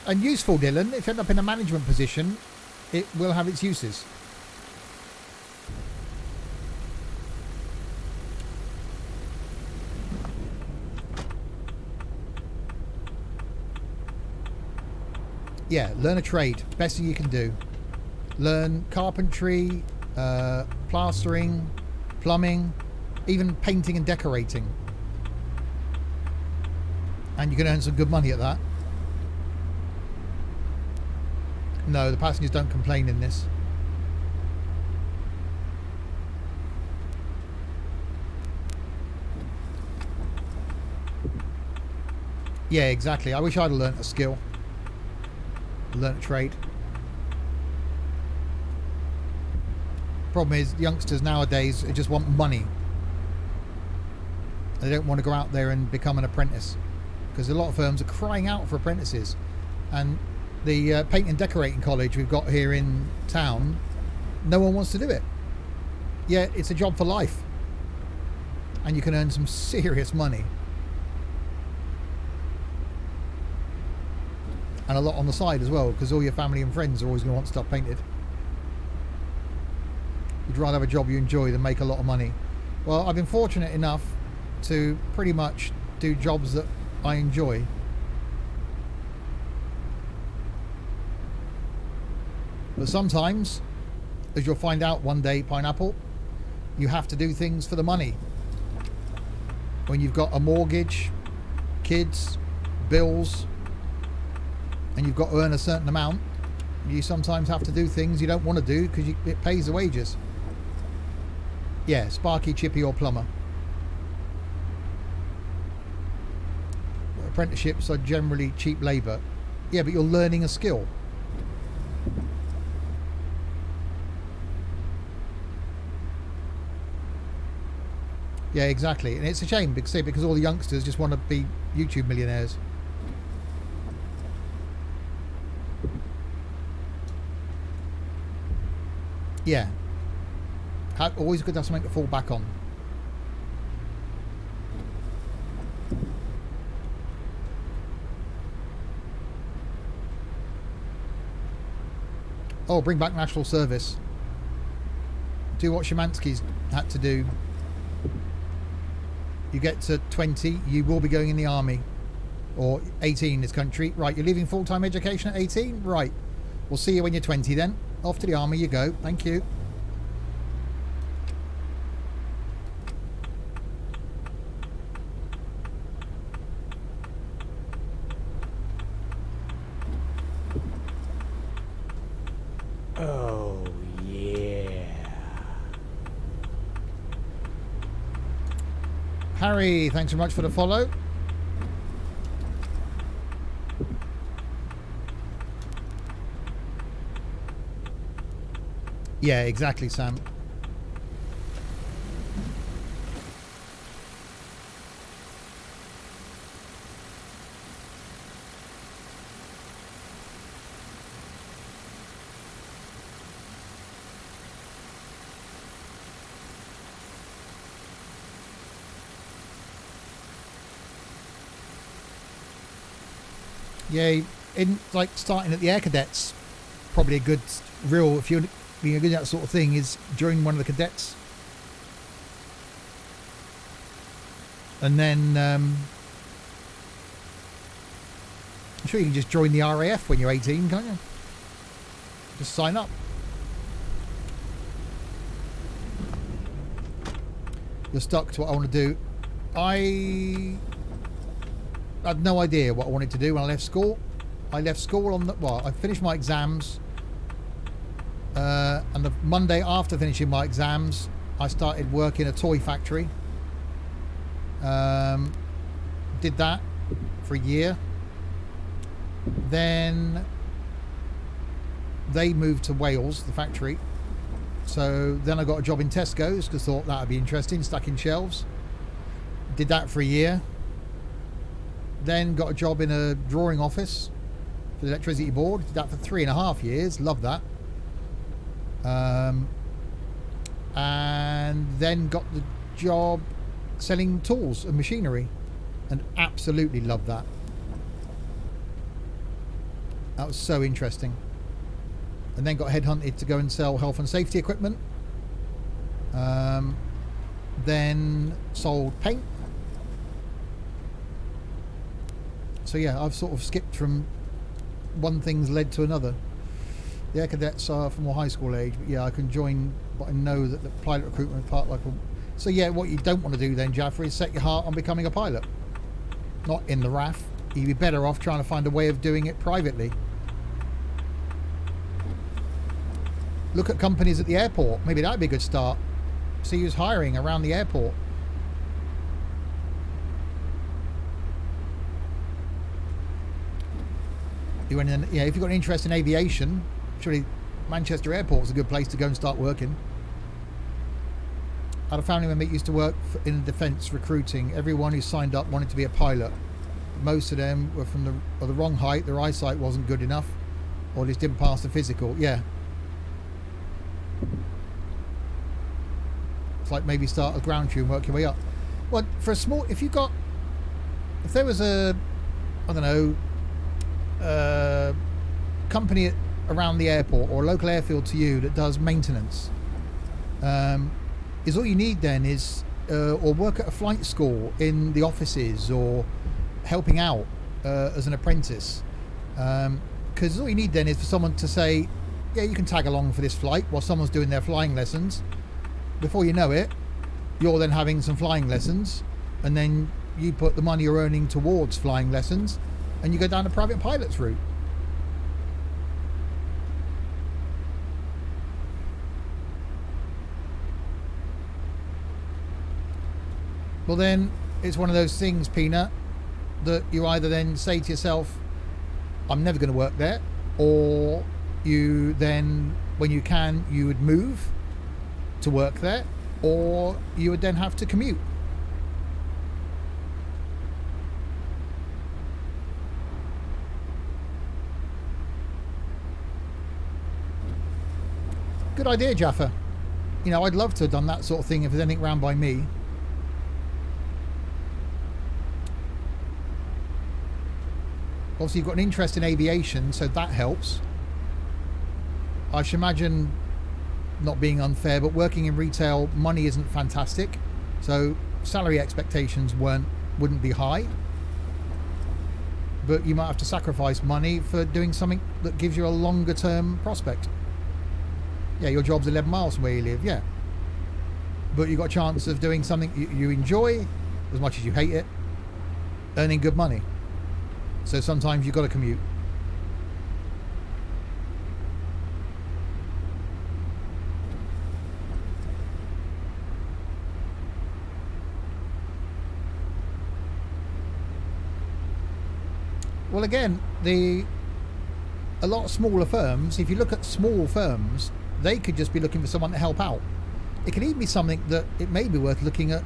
And useful, Dylan. If you end up in a management position, it will have its uses. Yeah, learn a trade. Best thing you can do. Learn carpentry, plastering, plumbing, even painting and decorating. And you can earn some good money at that. No, the passengers don't complain in this. Yeah, exactly. I wish I'd have learnt a skill. Learnt a trade. Problem is, youngsters nowadays just want money. They don't want to go out there and become an apprentice. Because a lot of firms are crying out for apprentices. And the paint and decorating college we've got here in town, no one wants to do it. Yeah, it's a job for life. And you can earn some serious money. And a lot on the side as well, because all your family and friends are always going to want stuff painted. You'd rather have a job you enjoy than make a lot of money. Well, I've been fortunate enough to pretty much do jobs that I enjoy. But sometimes, as you'll find out one day, Pineapple, you have to do things for the money. When you've got a mortgage, kids, bills, and you've got to earn a certain amount, you sometimes have to do things you don't want to do because it pays the wages. Yeah, Sparky, Chippy or Plumber. Apprenticeships are generally cheap labour. Yeah, but you're learning a skill. Yeah, exactly. And it's a shame because all the youngsters just want to be YouTube millionaires. Yeah. Always good to have something to fall back on. Oh, bring back national service. Do what Szymanski's had to do. You get to 20, you will be going in the army. Or 18 in this country. Right, you're leaving full-time education at 18? Right. We'll see you when you're 20 then. Off to the army you go. Thank you. Oh, yeah. Harry, thanks so much for the follow. Yeah, exactly, Sam. Yeah, in like starting at the air cadets, probably a good real if you're being good at that sort of thing is during one of the cadets. And then I'm sure you can just join the RAF when you're 18, can't you? Just sign up. You're stuck to what I want to do. I had no idea what I wanted to do when I left school. I left school on the... Well, I finished my exams. And the Monday after finishing my exams, I started work in a toy factory. Did that for a year. Then they moved to Wales, the factory. So then I got a job in Tesco's because I thought that would be interesting, stacking shelves. Did that for a year. Then got a job in a drawing office for the electricity board. Did that for 3.5 years. Loved that. And then got the job selling tools and machinery, and absolutely loved that. That was so interesting. And then got headhunted to go and sell health and safety equipment. Then sold paint. So yeah, I've sort of skipped from one thing's led to another. The air cadets are from a high school age, but yeah, I can join, but I know that the pilot recruitment part like a... So yeah, what you don't want to do then, Jaffa, is set your heart on becoming a pilot. Not in the RAF. You'd be better off trying to find a way of doing it privately. Look at companies at the airport. Maybe that'd be a good start. See who's hiring around the airport. Yeah, if you've got an interest in aviation, surely Manchester Airport's a good place to go and start working. I had a family member that used to work in defence recruiting. Everyone who signed up wanted to be a pilot. Most of them were from the wrong height. Their eyesight wasn't good enough, or just didn't pass the physical. Yeah. It's like maybe start as ground crew and work your way up. Well, for a small, if there was a, I don't know, company around the airport or a local airfield to you that does maintenance, is all you need then is, or work at a flight school in the offices or helping out as an apprentice. Because all you need then is for someone to say, yeah, you can tag along for this flight while someone's doing their flying lessons. Before you know it, you're then having some flying lessons, and then you put the money you're earning towards flying lessons, and you go down the private pilot's route. Well then, it's one of those things, Peanut, that you either then say to yourself, I'm never going to work there, or you then, when you can, you would move to work there, or you would then have to commute. Good idea, Jaffa. You know, I'd love to have done that sort of thing if there's anything round by me. Obviously, you've got an interest in aviation, so that helps. I should imagine, not being unfair, but working in retail, money isn't fantastic, so salary expectations wouldn't be high. But you might have to sacrifice money for doing something that gives you a longer term prospect. Yeah, your job's 11 miles from where you live, yeah. But you've got a chance of doing something you enjoy as much as you hate it, earning good money. So sometimes you've got to commute. Well, again, a lot of smaller firms, if you look at small firms, they could just be looking for someone to help out. It could even be something that it may be worth looking at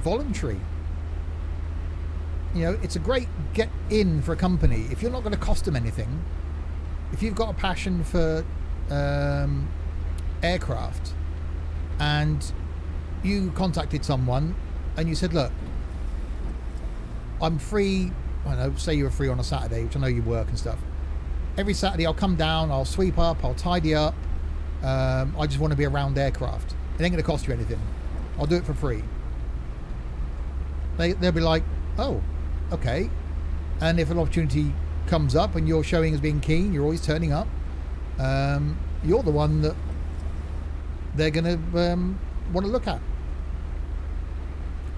voluntary. You know, it's a great get in for a company. If you're not going to cost them anything, if you've got a passion for aircraft and you contacted someone and you said, look, I'm free, I don't know, say you were free on a Saturday, which I know you work and stuff. Every Saturday I'll come down, I'll sweep up, I'll tidy up. I just want to be around aircraft. It ain't going to cost you anything. I'll do it for free. they'll be like, oh, okay. And if an opportunity comes up and you're showing as being keen, you're always turning up, you're the one that they're going to want to look at.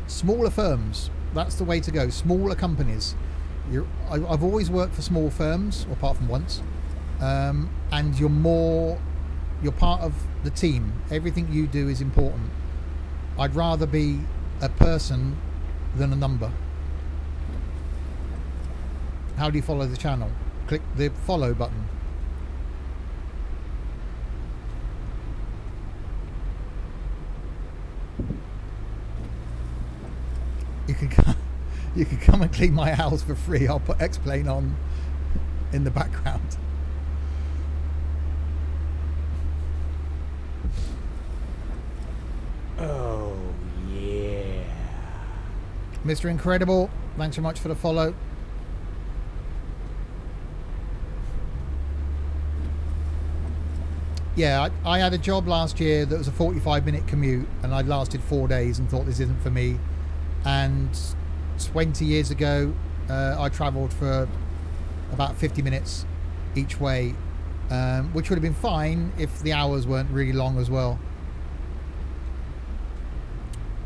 Smaller firms, that's the way to go. Smaller companies. I've always worked for small firms, apart from once, and you're part of the team. Everything you do is important. I'd rather be a person than a number. How do you follow the channel? Click the follow button. You can come and clean my house for free. I'll put X-Plane on in the background. Oh, yeah. Mr. Incredible, thanks so much for the follow. Yeah, I had a job last year that was a 45-minute commute, and I lasted 4 days and thought this isn't for me. And 20 years ago, I travelled for about 50 minutes each way, which would have been fine if the hours weren't really long as well.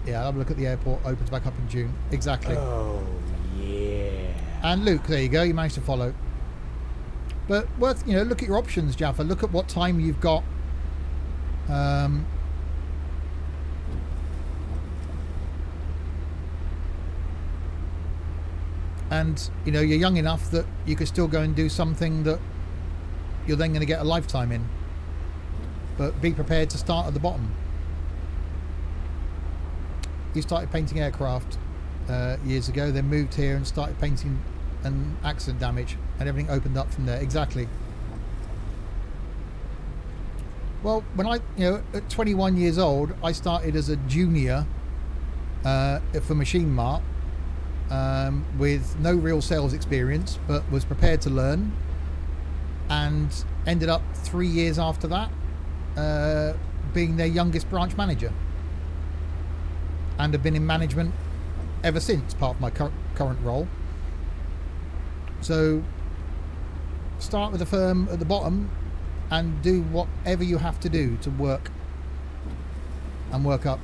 Yeah, I'll have a look at the airport. Opens back up in June. Exactly. Oh, yeah. And Luke, there you go. You managed to follow. But worth, look at your options, Jaffa. Look at what time you've got. And you're young enough that you could still go and do something that you're then going to get a lifetime in. But be prepared to start at the bottom. You started painting aircraft years ago, then moved here and started painting and accident damage, and everything opened up from there. Exactly. Well, when at 21 years old, I started as a junior for Machine Mart, with no real sales experience, but was prepared to learn, and ended up 3 years after that being their youngest branch manager, and have been in management ever since, part of my current role. So start with the firm at the bottom and do whatever you have to do to work and work up.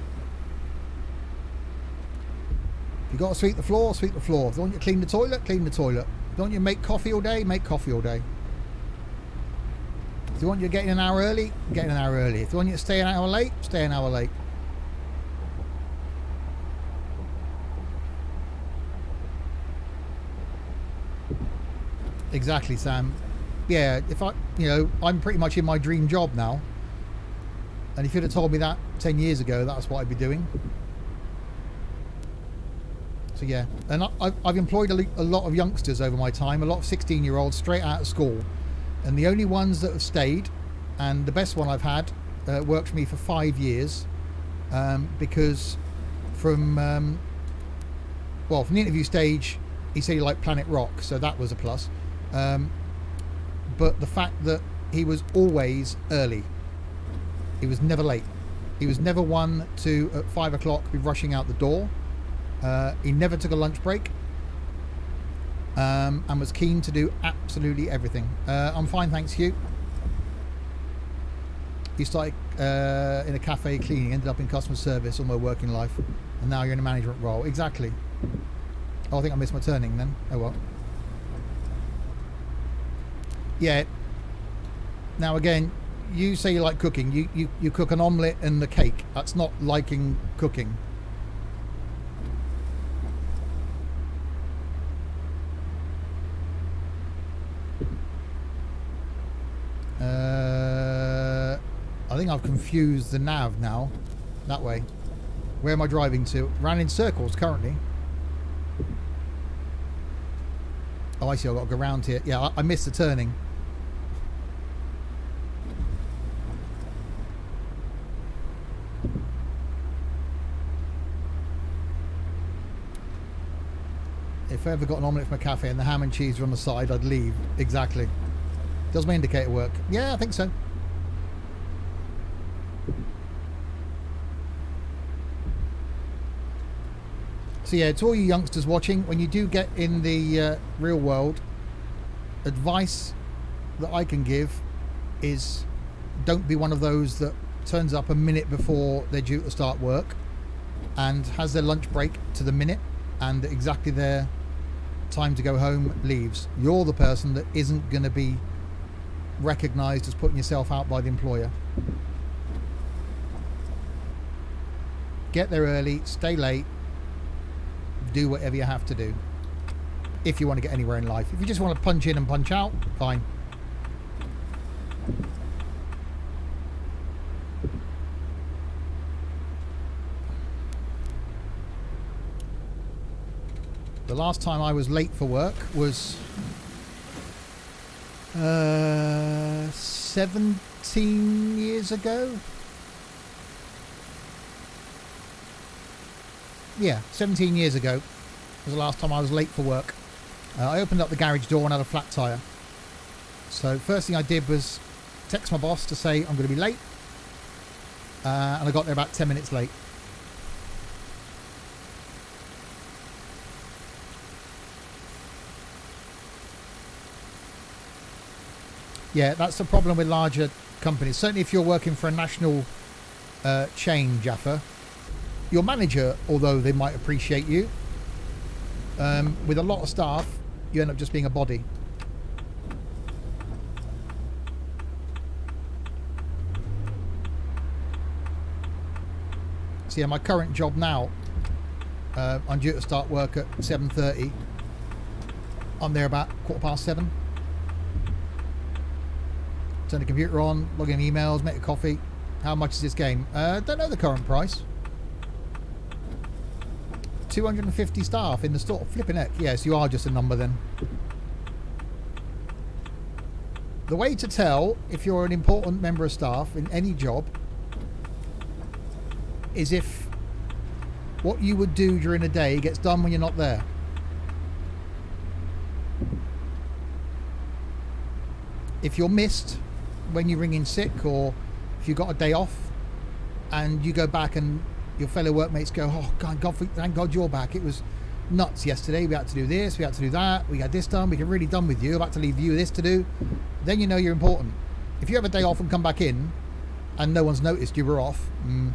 If you've got to sweep the floor, sweep the floor. If you want you to clean the toilet, clean the toilet. If you want you to make coffee all day, make coffee all day. If you want you to get in an hour early, get in an hour early. If you want you to stay an hour late, stay an hour late. Exactly, Sam. Yeah, if I'm pretty much in my dream job now. And if you'd have told me that 10 years ago, that's what I'd be doing. So yeah, and I've employed a lot of youngsters over my time, a lot of 16-year-olds straight out of school. And the only ones that have stayed, and the best one I've had, worked for me for 5 years, because from the interview stage, he said he liked Planet Rock, so that was a plus. But the fact that he was always early, he was never late. He was never one to, at 5 o'clock, be rushing out the door. He never took a lunch break, and was keen to do absolutely everything. I'm fine, thanks, Hugh. You started in a cafe cleaning, ended up in customer service all my working life, and now you're in a management role. Exactly. Oh, I think I missed my turning then. Oh well. Yeah. Now again, you say you like cooking. You cook an omelette and the cake. That's not liking cooking. I think I've confused the nav now. That way. Where am I driving to? Round in circles currently. Oh, I see. I've got to go round here. Yeah, I missed the turning. If I ever got an omelette from a cafe and the ham and cheese were on the side, I'd leave. Exactly. Does my indicator work? Yeah, I think so. So yeah, to all you youngsters watching, when you do get in the real world, advice that I can give is don't be one of those that turns up a minute before they're due to start work and has their lunch break to the minute, and exactly their time to go home leaves. You're the person that isn't going to be recognised as putting yourself out by the employer. Get there early, stay late, do whatever you have to do if you want to get anywhere in life. If you just want to punch in and punch out, fine. The last time I was late for work was 17 years ago. Yeah, 17 years ago was the last time I was late for work. I opened up the garage door and had a flat tyre. So first thing I did was text my boss to say I'm going to be late. And I got there about 10 minutes late. Yeah, that's the problem with larger companies. Certainly if you're working for a national chain, Jaffa, your manager, although they might appreciate you, with a lot of staff, you end up just being a body. So yeah, my current job now, I'm due to start work at 7:30. I'm there about 7:15. Turn the computer on, log in emails, make a coffee. How much is this game? Don't know the current price. 250 staff in the store. Flipping heck. Yes, you are just a number then. The way to tell if you're an important member of staff in any job is if what you would do during a day gets done when you're not there. If you're missed when you ring in sick, or if you got a day off and you go back and your fellow workmates go, oh God, thank God you're back. It was nuts yesterday. We had to do this, we had to do that. We had this done. We get really done with you. About to leave you this to do. Then you know you're important. If you have a day off and come back in and no one's noticed you were off, you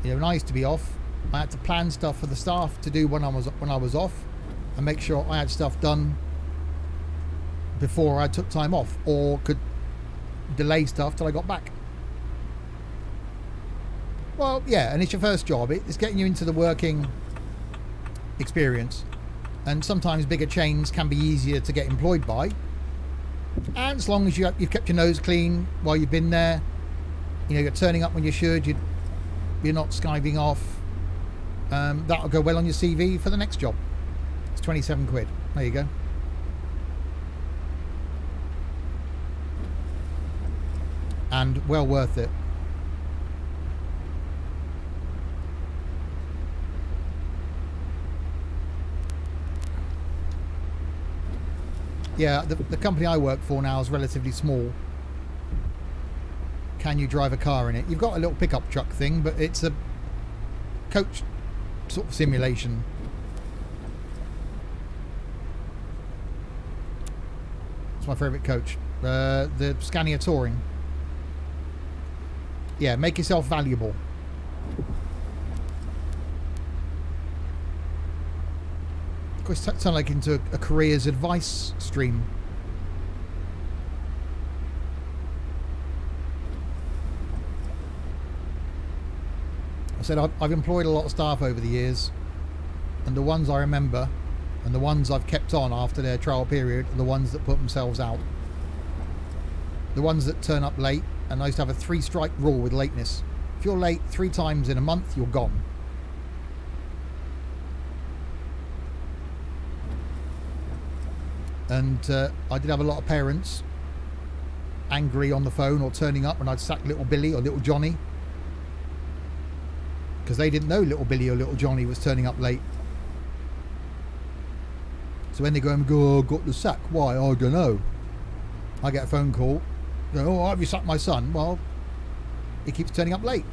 know, when I used to be off, I had to plan stuff for the staff to do when I was off, and make sure I had stuff done before I took time off, or could delay stuff till I got back. Well, yeah, and it's your first job. It's getting you into the working experience, and sometimes bigger chains can be easier to get employed by. And as long as you've kept your nose clean while you've been there, you know, you're turning up when you should, you're not skiving off, that'll go well on your CV for the next job. It's 27 quid. There you go. And well worth it. Yeah, the company I work for now is relatively small. Can you drive a car in it? You've got a little pickup truck thing, but it's a coach sort of simulation. It's my favourite coach. The Scania Touring. Yeah, make yourself valuable. Of course, it sounds like into a careers advice stream. I said I've employed a lot of staff over the years, and the ones I remember and the ones I've kept on after their trial period are the ones that put themselves out. The ones that turn up late, and I used to have a 3-strike rule with lateness. If you're late 3 times in a month, you're gone. And I did have a lot of parents angry on the phone or turning up when I'd sack little Billy or little Johnny, because they didn't know little Billy or little Johnny was turning up late. So when they go home and go, oh, got the sack. Why? I don't know. I get a phone call. Go, oh, have you sacked my son? Well, he keeps turning up late.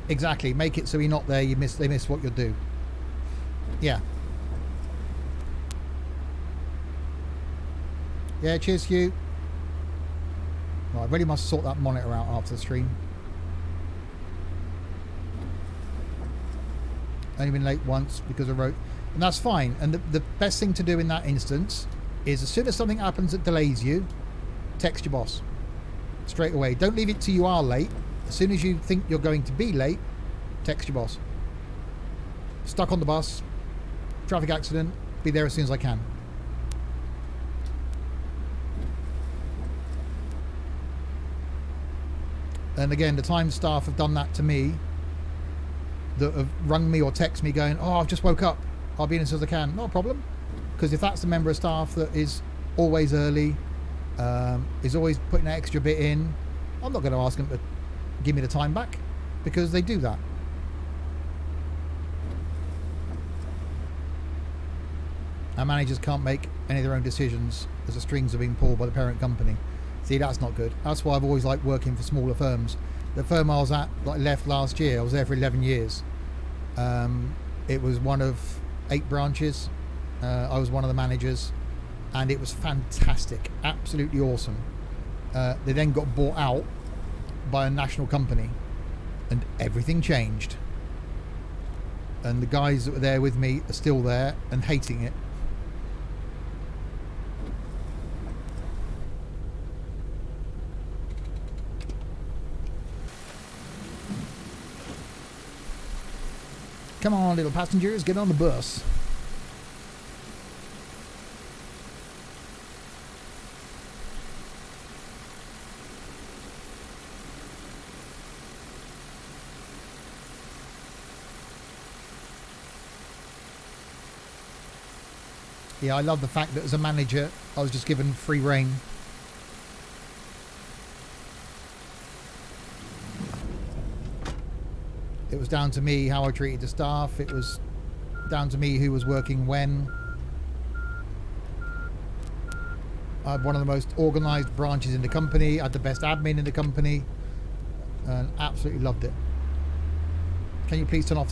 Exactly. Make it so you're not there. They miss what you'll do. Yeah. Yeah, cheers, Hugh. Right, I really must sort that monitor out after the stream. Only been late once because I wrote... And that's fine. And the best thing to do in that instance is as soon as something happens that delays you, text your boss. Straight away. Don't leave it till you are late. As soon as you think you're going to be late, text your boss. Stuck on the bus, traffic accident, be there as soon as I can. And again, the time staff have done that to me, that have rung me or text me going, oh, I've just woke up, I'll be in as soon as I can. Not a problem, because if that's the member of staff that is always early, is always putting that extra bit in, I'm not going to ask them to give me the time back, because they do that. Our managers can't make any of their own decisions as the strings are being pulled by the parent company. See, that's not good. That's why I've always liked working for smaller firms. The firm I was at, left last year, I was there for 11 years. It was one of 8 branches. I was one of the managers, and it was fantastic, absolutely awesome. They then got bought out by a national company, and everything changed. And the guys that were there with me are still there and hating it. Come on, little passengers, get on the bus. Yeah, I love the fact that as a manager, I was just given free rein. It was down to me how I treated the staff. It was down to me who was working when. I had one of the most organised branches in the company. I had the best admin in the company. And absolutely loved it. Can you please turn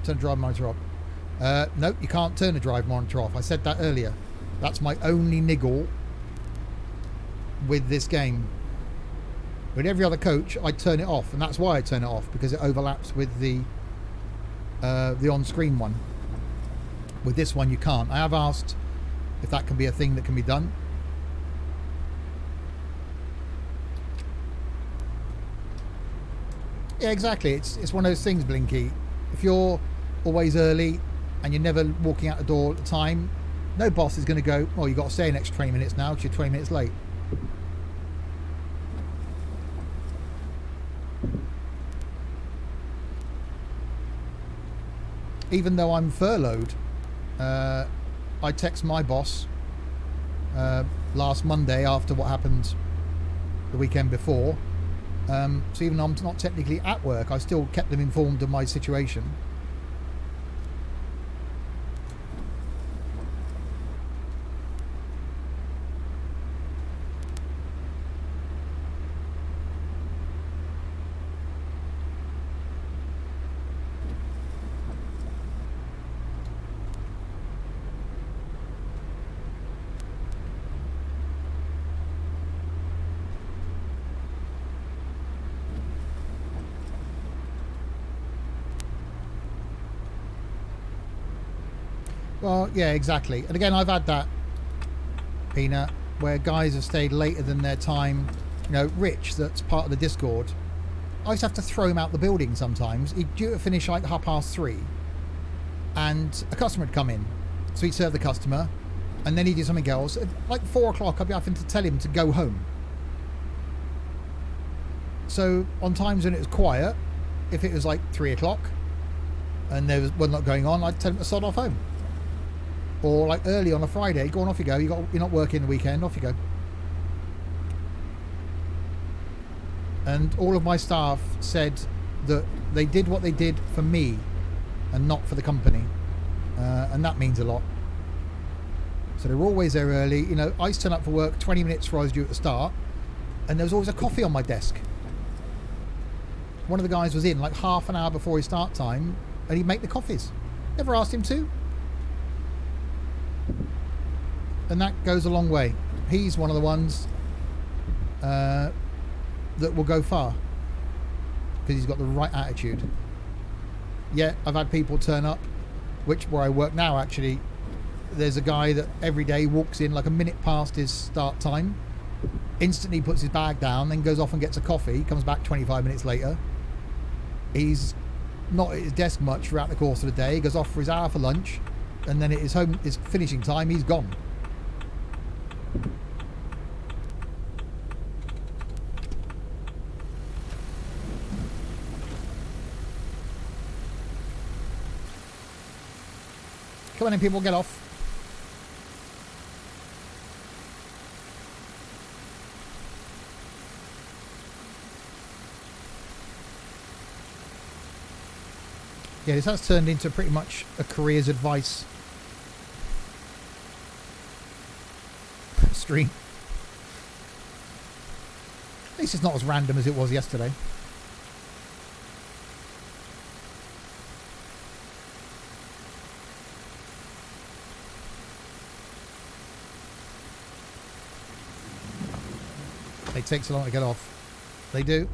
the drive monitor off? No, you can't turn the drive monitor off. I said that earlier. That's my only niggle with this game. With every other coach, I turn it off, and that's why I turn it off, because it overlaps with the on-screen one. With this one, you can't. I have asked if that can be a thing that can be done. Yeah, exactly. It's one of those things, Blinky. If you're always early and you're never walking out the door at the time, no boss is going to go, oh, you've got to stay an extra 20 minutes now because you're 20 minutes late. Even though I'm furloughed, I text my boss last Monday after what happened the weekend before. So even though I'm not technically at work, I still kept them informed of my situation. Well, yeah, exactly. And again, I've had that, Peanut, where guys have stayed later than their time. You know, Rich, that's part of the Discord. I used to have to throw him out the building sometimes. He'd due to finish like 3:30, and a customer had come in. So he'd serve the customer, and then he'd do something else. At like 4 o'clock, I'd be having to tell him to go home. So on times when it was quiet, if it was like 3 o'clock, and there was not going on, I'd tell him to sod off home. Or like early on a Friday, go on, off you go. You're not working the weekend, off you go. And all of my staff said that they did what they did for me and not for the company. And that means a lot. So they were always there early. You know, I used to turn up for work 20 minutes before I was due at the start, and there was always a coffee on my desk. One of the guys was in like half an hour before his start time, and he'd make the coffees. Never asked him to. And that goes a long way. He's one of the ones that will go far because he's got the right attitude. Yeah, I've had people turn up, where I work now actually. There's a guy that every day walks in like a minute past his start time, instantly puts his bag down, then goes off and gets a coffee, comes back 25 minutes later. He's not at his desk much throughout the course of the day. He goes off for his hour for lunch, and then at his finishing time, he's gone. Come on in, people, get off. Yeah, this has turned into pretty much a careers advice stream. At least it's not as random as it was yesterday. It takes so long to get off. They do.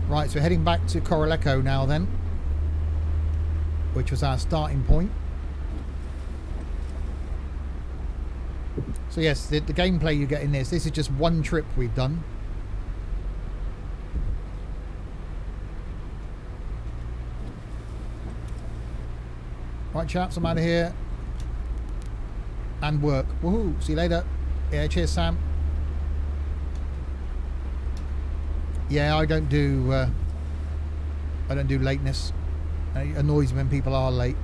Right, so we're heading back to Coraleco now then, which was our starting point. So yes, the gameplay you get in this is just one trip we've done. Right, chaps, I'm out of here. And work. Woohoo! See you later. Yeah, cheers, Sam. Yeah, I don't do lateness. It annoys me when people are late.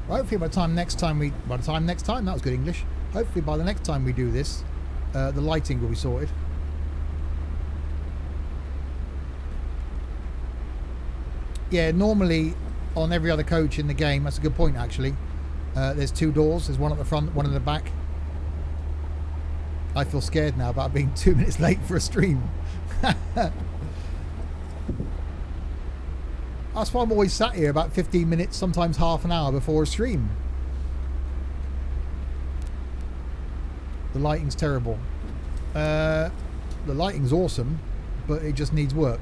Hopefully by the time next time, that was good English. Hopefully by the next time we do this, the lighting will be sorted. Yeah, normally on every other coach in the game, that's a good point actually. There's two doors, there's one at the front, one at the back. I feel scared now about being 2 minutes late for a stream. That's why I'm always sat here about 15 minutes, sometimes half an hour before a stream. The lighting's terrible. The lighting's awesome, but it just needs work.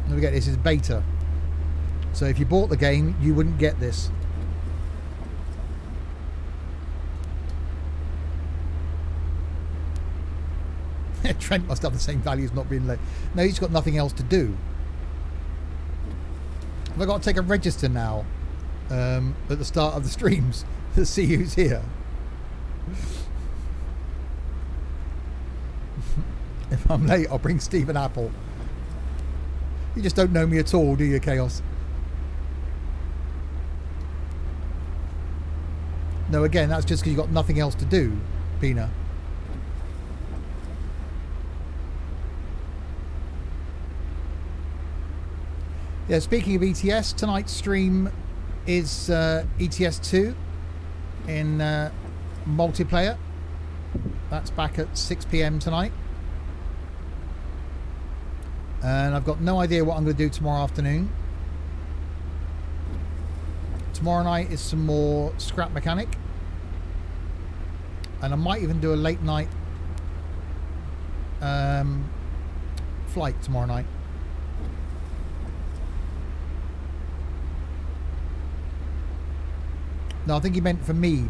Don't forget, this is beta. So if you bought the game, you wouldn't get this. Trent must have the same value as not being late. No, he's got nothing else to do. Have I got to take a register now at the start of the streams to see who's here? If I'm late, I'll bring Steve an apple. You just don't know me at all, do you, Chaos? No, again, that's just because you've got nothing else to do, Pina. Yeah, speaking of ETS, tonight's stream is ETS 2 in multiplayer. That's back at 6 PM tonight. And I've got no idea what I'm going to do tomorrow afternoon. Tomorrow night is some more Scrap Mechanic. And I might even do a late night flight tomorrow night. No, I think he meant for me,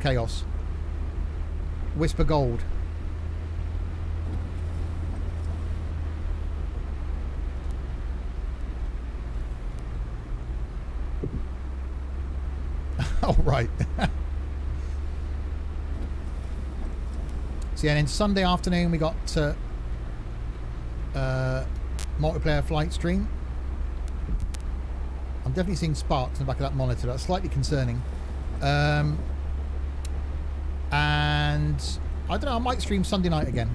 Chaos. Whisper Gold. Oh, right. So yeah, and then Sunday afternoon we got multiplayer flight stream. I'm definitely seeing sparks in the back of that monitor. That's slightly concerning. And I don't know, I might stream Sunday night again.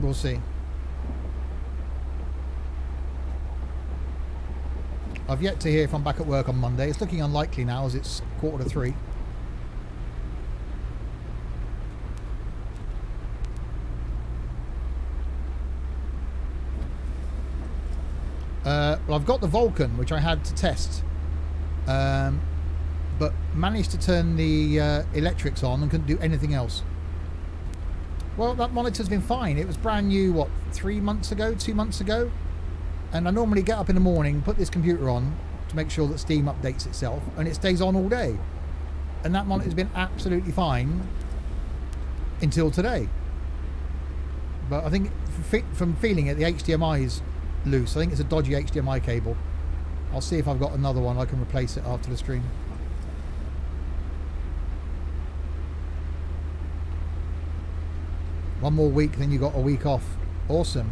We'll see. I've yet to hear if I'm back at work on Monday. It's looking unlikely now as it's 2:45. Well, I've got the Vulcan, which I had to test, but managed to turn the electrics on and couldn't do anything else. Well, that monitor's been fine. It was brand new, what, 3 months ago, 2 months ago? And I normally get up in the morning, put this computer on to make sure that Steam updates itself, and it stays on all day. And that monitor's been absolutely fine until today. But I think from feeling it, the HDMI is loose. I think it's a dodgy HDMI cable. I'll see if I've got another one. I can replace it after the stream. One more week, then you got a week off. Awesome.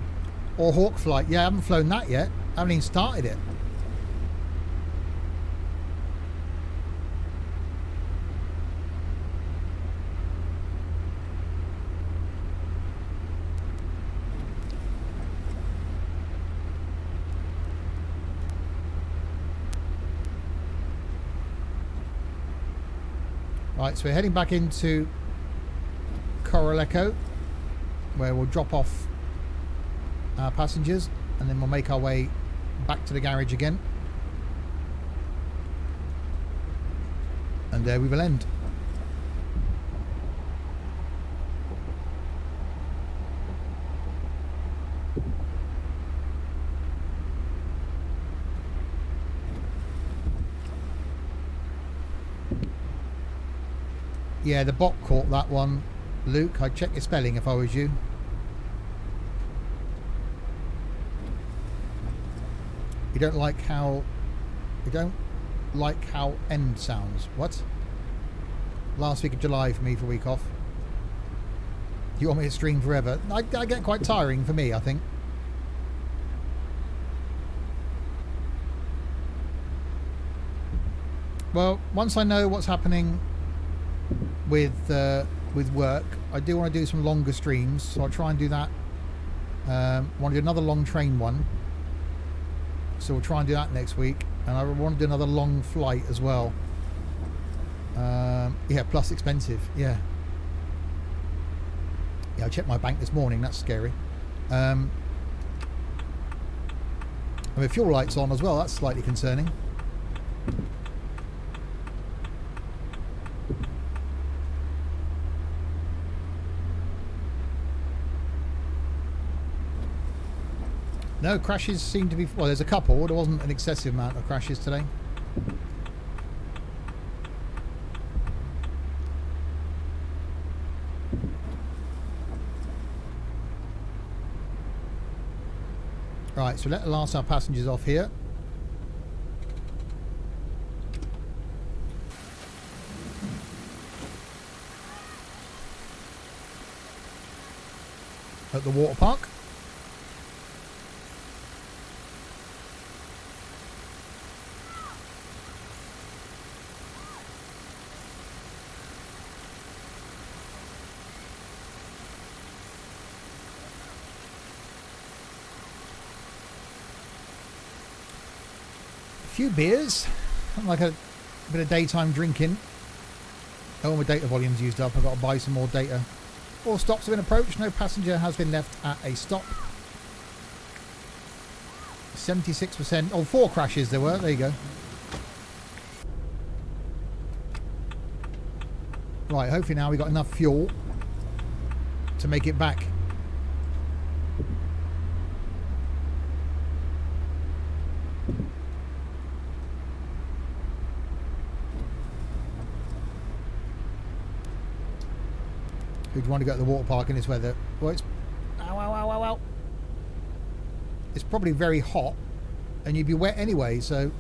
Or Hawk Flight. Yeah, I haven't flown that yet. I haven't even started it. Right, so we're heading back into Coral Echo, where we'll drop off our passengers and then we'll make our way back to the garage again, and there we will end. Yeah, the bot caught that one, Luke. I'd check your spelling if I was you. You don't like how end sounds. What? Last week of July for me for a week off. You want me to stream forever? I get quite tiring for me, I think. Well, once I know what's happening with work, I do want to do some longer streams, so I'll try and do that. I want to do another long train one, so we'll try and do that next week, and I want to do another long flight as well. Yeah, plus expensive. Yeah, I checked my bank this morning. That's scary. I mean, fuel lights on as well. That's slightly concerning. No, crashes seem to be... Well, there's a couple. There wasn't an excessive amount of crashes today. Right, so let's last our passengers off here. At the water park. Few beers, like a bit of daytime drinking. Oh, my data volume's used up. I've got to buy some more data. All stops have been approached. No passenger has been left at a stop. 76%. Oh, 4 crashes there were. There you go. Right, hopefully now we've got enough fuel to make it back. who'd want to go to the water park in this weather. Well, it's... Ow, ow, ow, ow, ow. It's probably very hot, and you'd be wet anyway, so...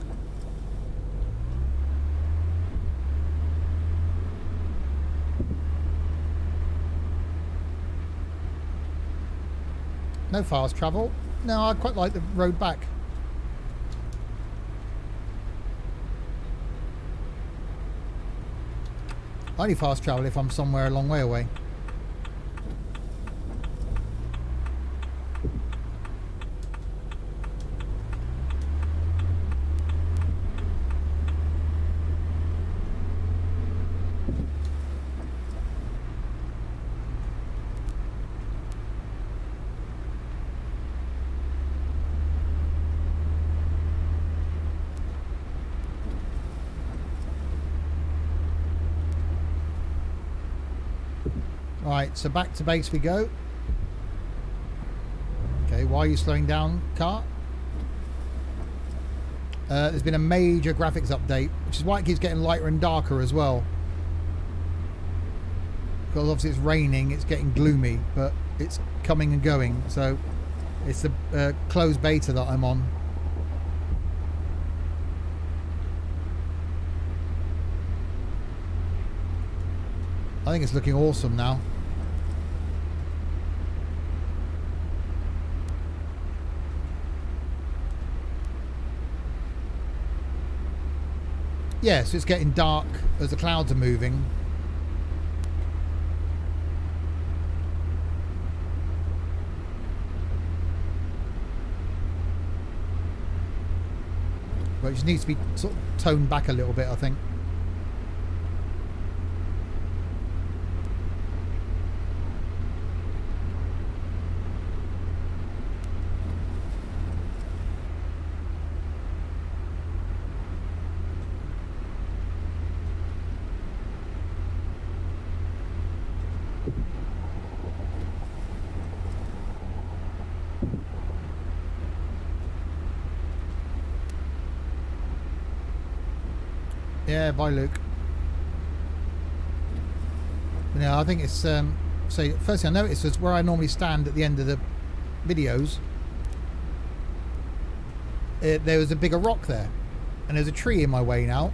No fast travel. No, I quite like the road back. I only fast travel if I'm somewhere a long way away. Right, so back to base we go. Okay, why are you slowing down, car? There's been a major graphics update, which is why it keeps getting lighter and darker as well. Because obviously it's raining, it's getting gloomy, but it's coming and going. So it's the closed beta that I'm on. I think it's looking awesome now. Yeah, so it's getting dark as the clouds are moving. But it just needs to be sort of toned back a little bit, I think. Yeah, bye Luke. Yeah, I think it's so first thing I noticed was where I normally stand at the end of the videos, there was a bigger rock there, and there's a tree in my way now,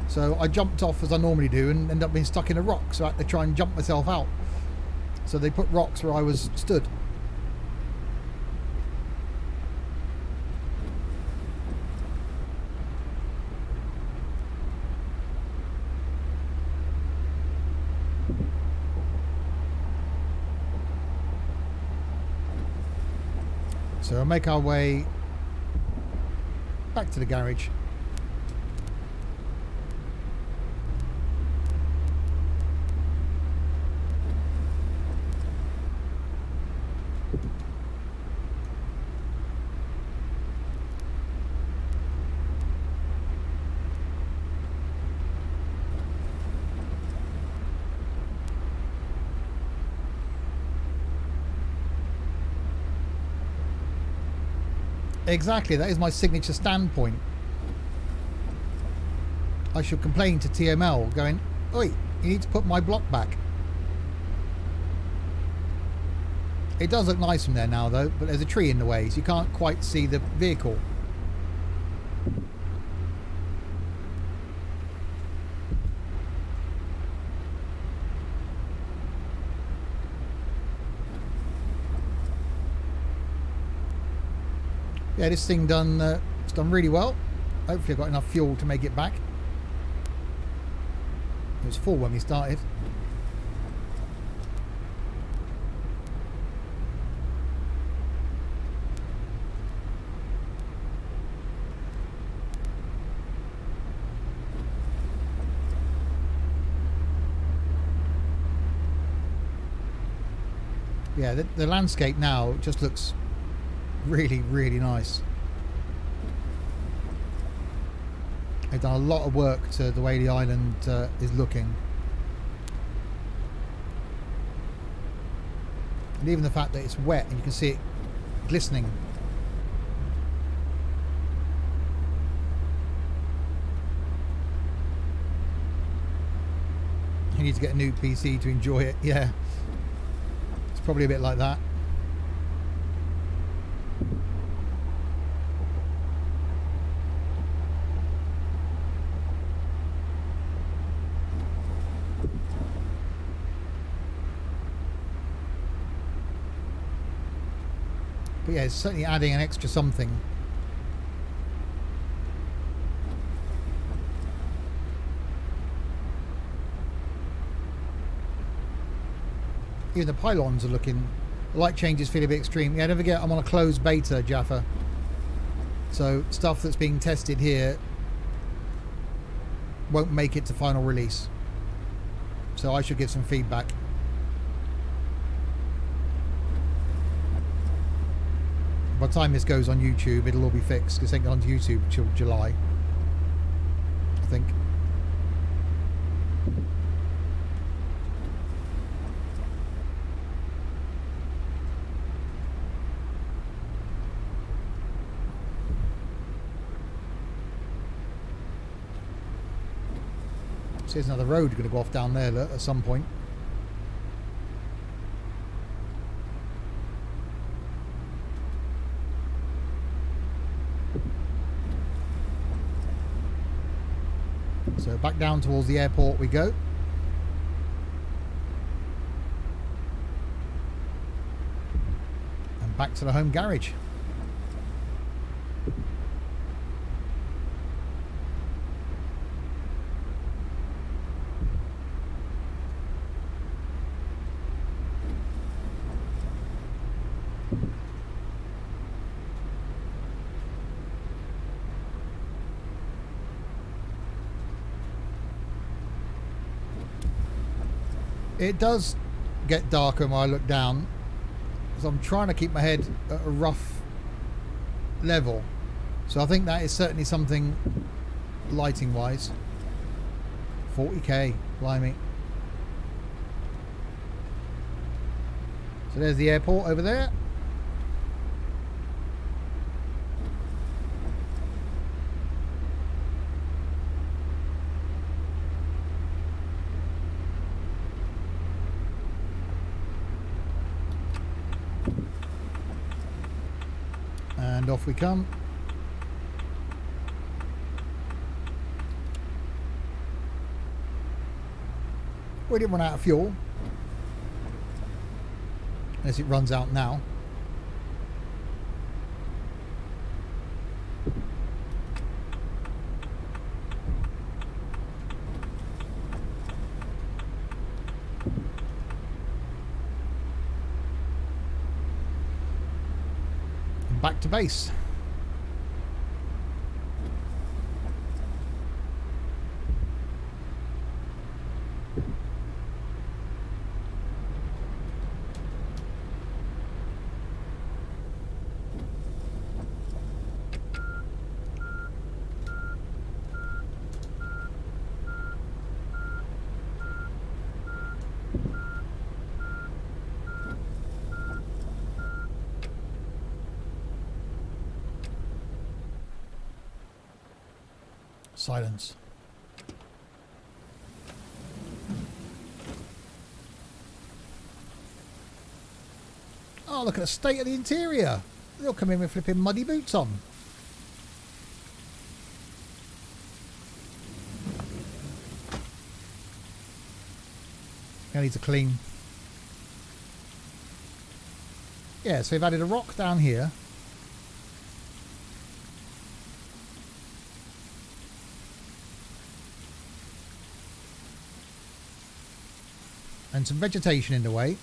so I jumped off as I normally do and ended up being stuck in a rock, so I had to try and jump myself out. So they put rocks where I was stood. So we'll make our way back to the garage. Exactly, that is my signature standpoint. I should complain to TML going, oi, you need to put my block back. It does look nice from there now though, but there's a tree in the way, so you can't quite see the vehicle. Yeah, this thing it's done really well. Hopefully I've got enough fuel to make it back. It was full when we started. Yeah, the landscape now just looks really, really nice. They've done a lot of work to the way the island is looking. And even the fact that it's wet and you can see it glistening. You need to get a new PC to enjoy it, yeah. Probably a bit like that. But yeah, it's certainly adding an extra something. Even the pylons are looking... The light changes feel a bit extreme. Yeah, don't forget I'm on a closed beta, Jaffa. So stuff that's being tested here won't make it to final release. So I should give some feedback. By the time this goes on YouTube, it'll all be fixed, because it ain't on YouTube till July, I think. So there's another road going to go off down there at some point. So back down towards the airport we go. And back to the home garage. It does get darker when I look down, because I'm trying to keep my head at a rough level. So I think that is certainly something lighting wise. 40k, blimey. So there's the airport over there. And off we come. We didn't run out of fuel. Unless it runs out now. Back to base. Silence. Oh, look at the state of the interior. They'll come in with flipping muddy boots on. It needs a clean. Yeah, so we've added a rock down here. And some vegetation in the way.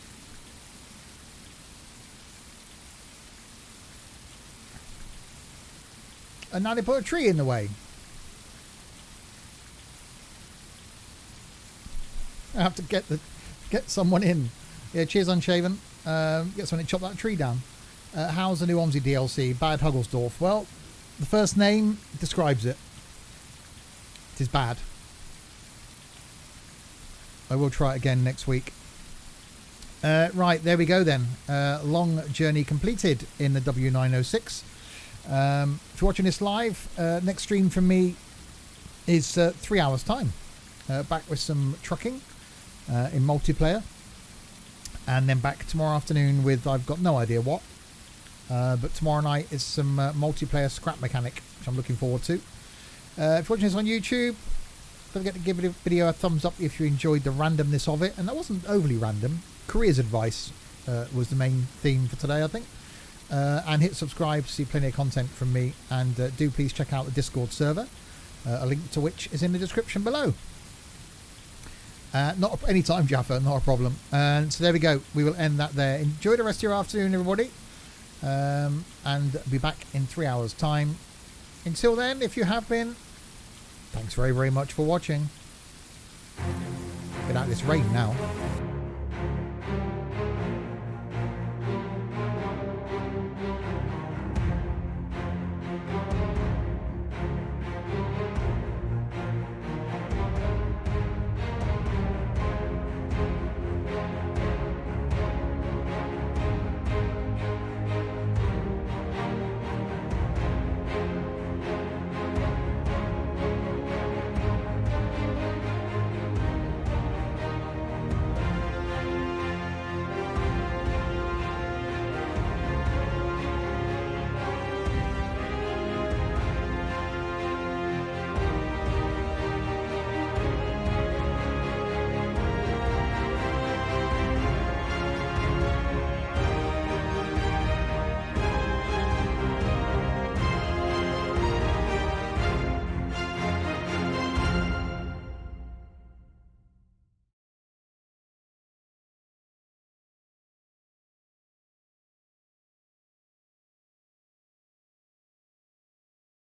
And now they put a tree in the way. I have to get someone in. Yeah, cheers Unshaven. Get someone to chop that tree down. How's the new OMSI DLC? Bad Hugglesdorf. Well, the first name describes it. It is bad. I will try it again next week. Right, there we go then. Long journey completed in the W906. If you're watching this live, next stream from me is 3 hours time. Back with some trucking in multiplayer. and then back tomorrow afternoon with I've got no idea what. But tomorrow night is some multiplayer scrap mechanic, which I'm looking forward to. If you're watching this on YouTube, don't forget to give the video a thumbs up if you enjoyed the randomness of it. And that wasn't overly random. Careers advice was the main theme for today, I think. And hit subscribe to see plenty of content from me. And do please check out the Discord server, a link to which is in the description below. Not any time, Jaffa, not a problem. And so there we go. We will end that there. Enjoy the rest of your afternoon, everybody. And be back in 3 hours' time. Until then, if you have been, thanks very, very much for watching. Get out of this rain now.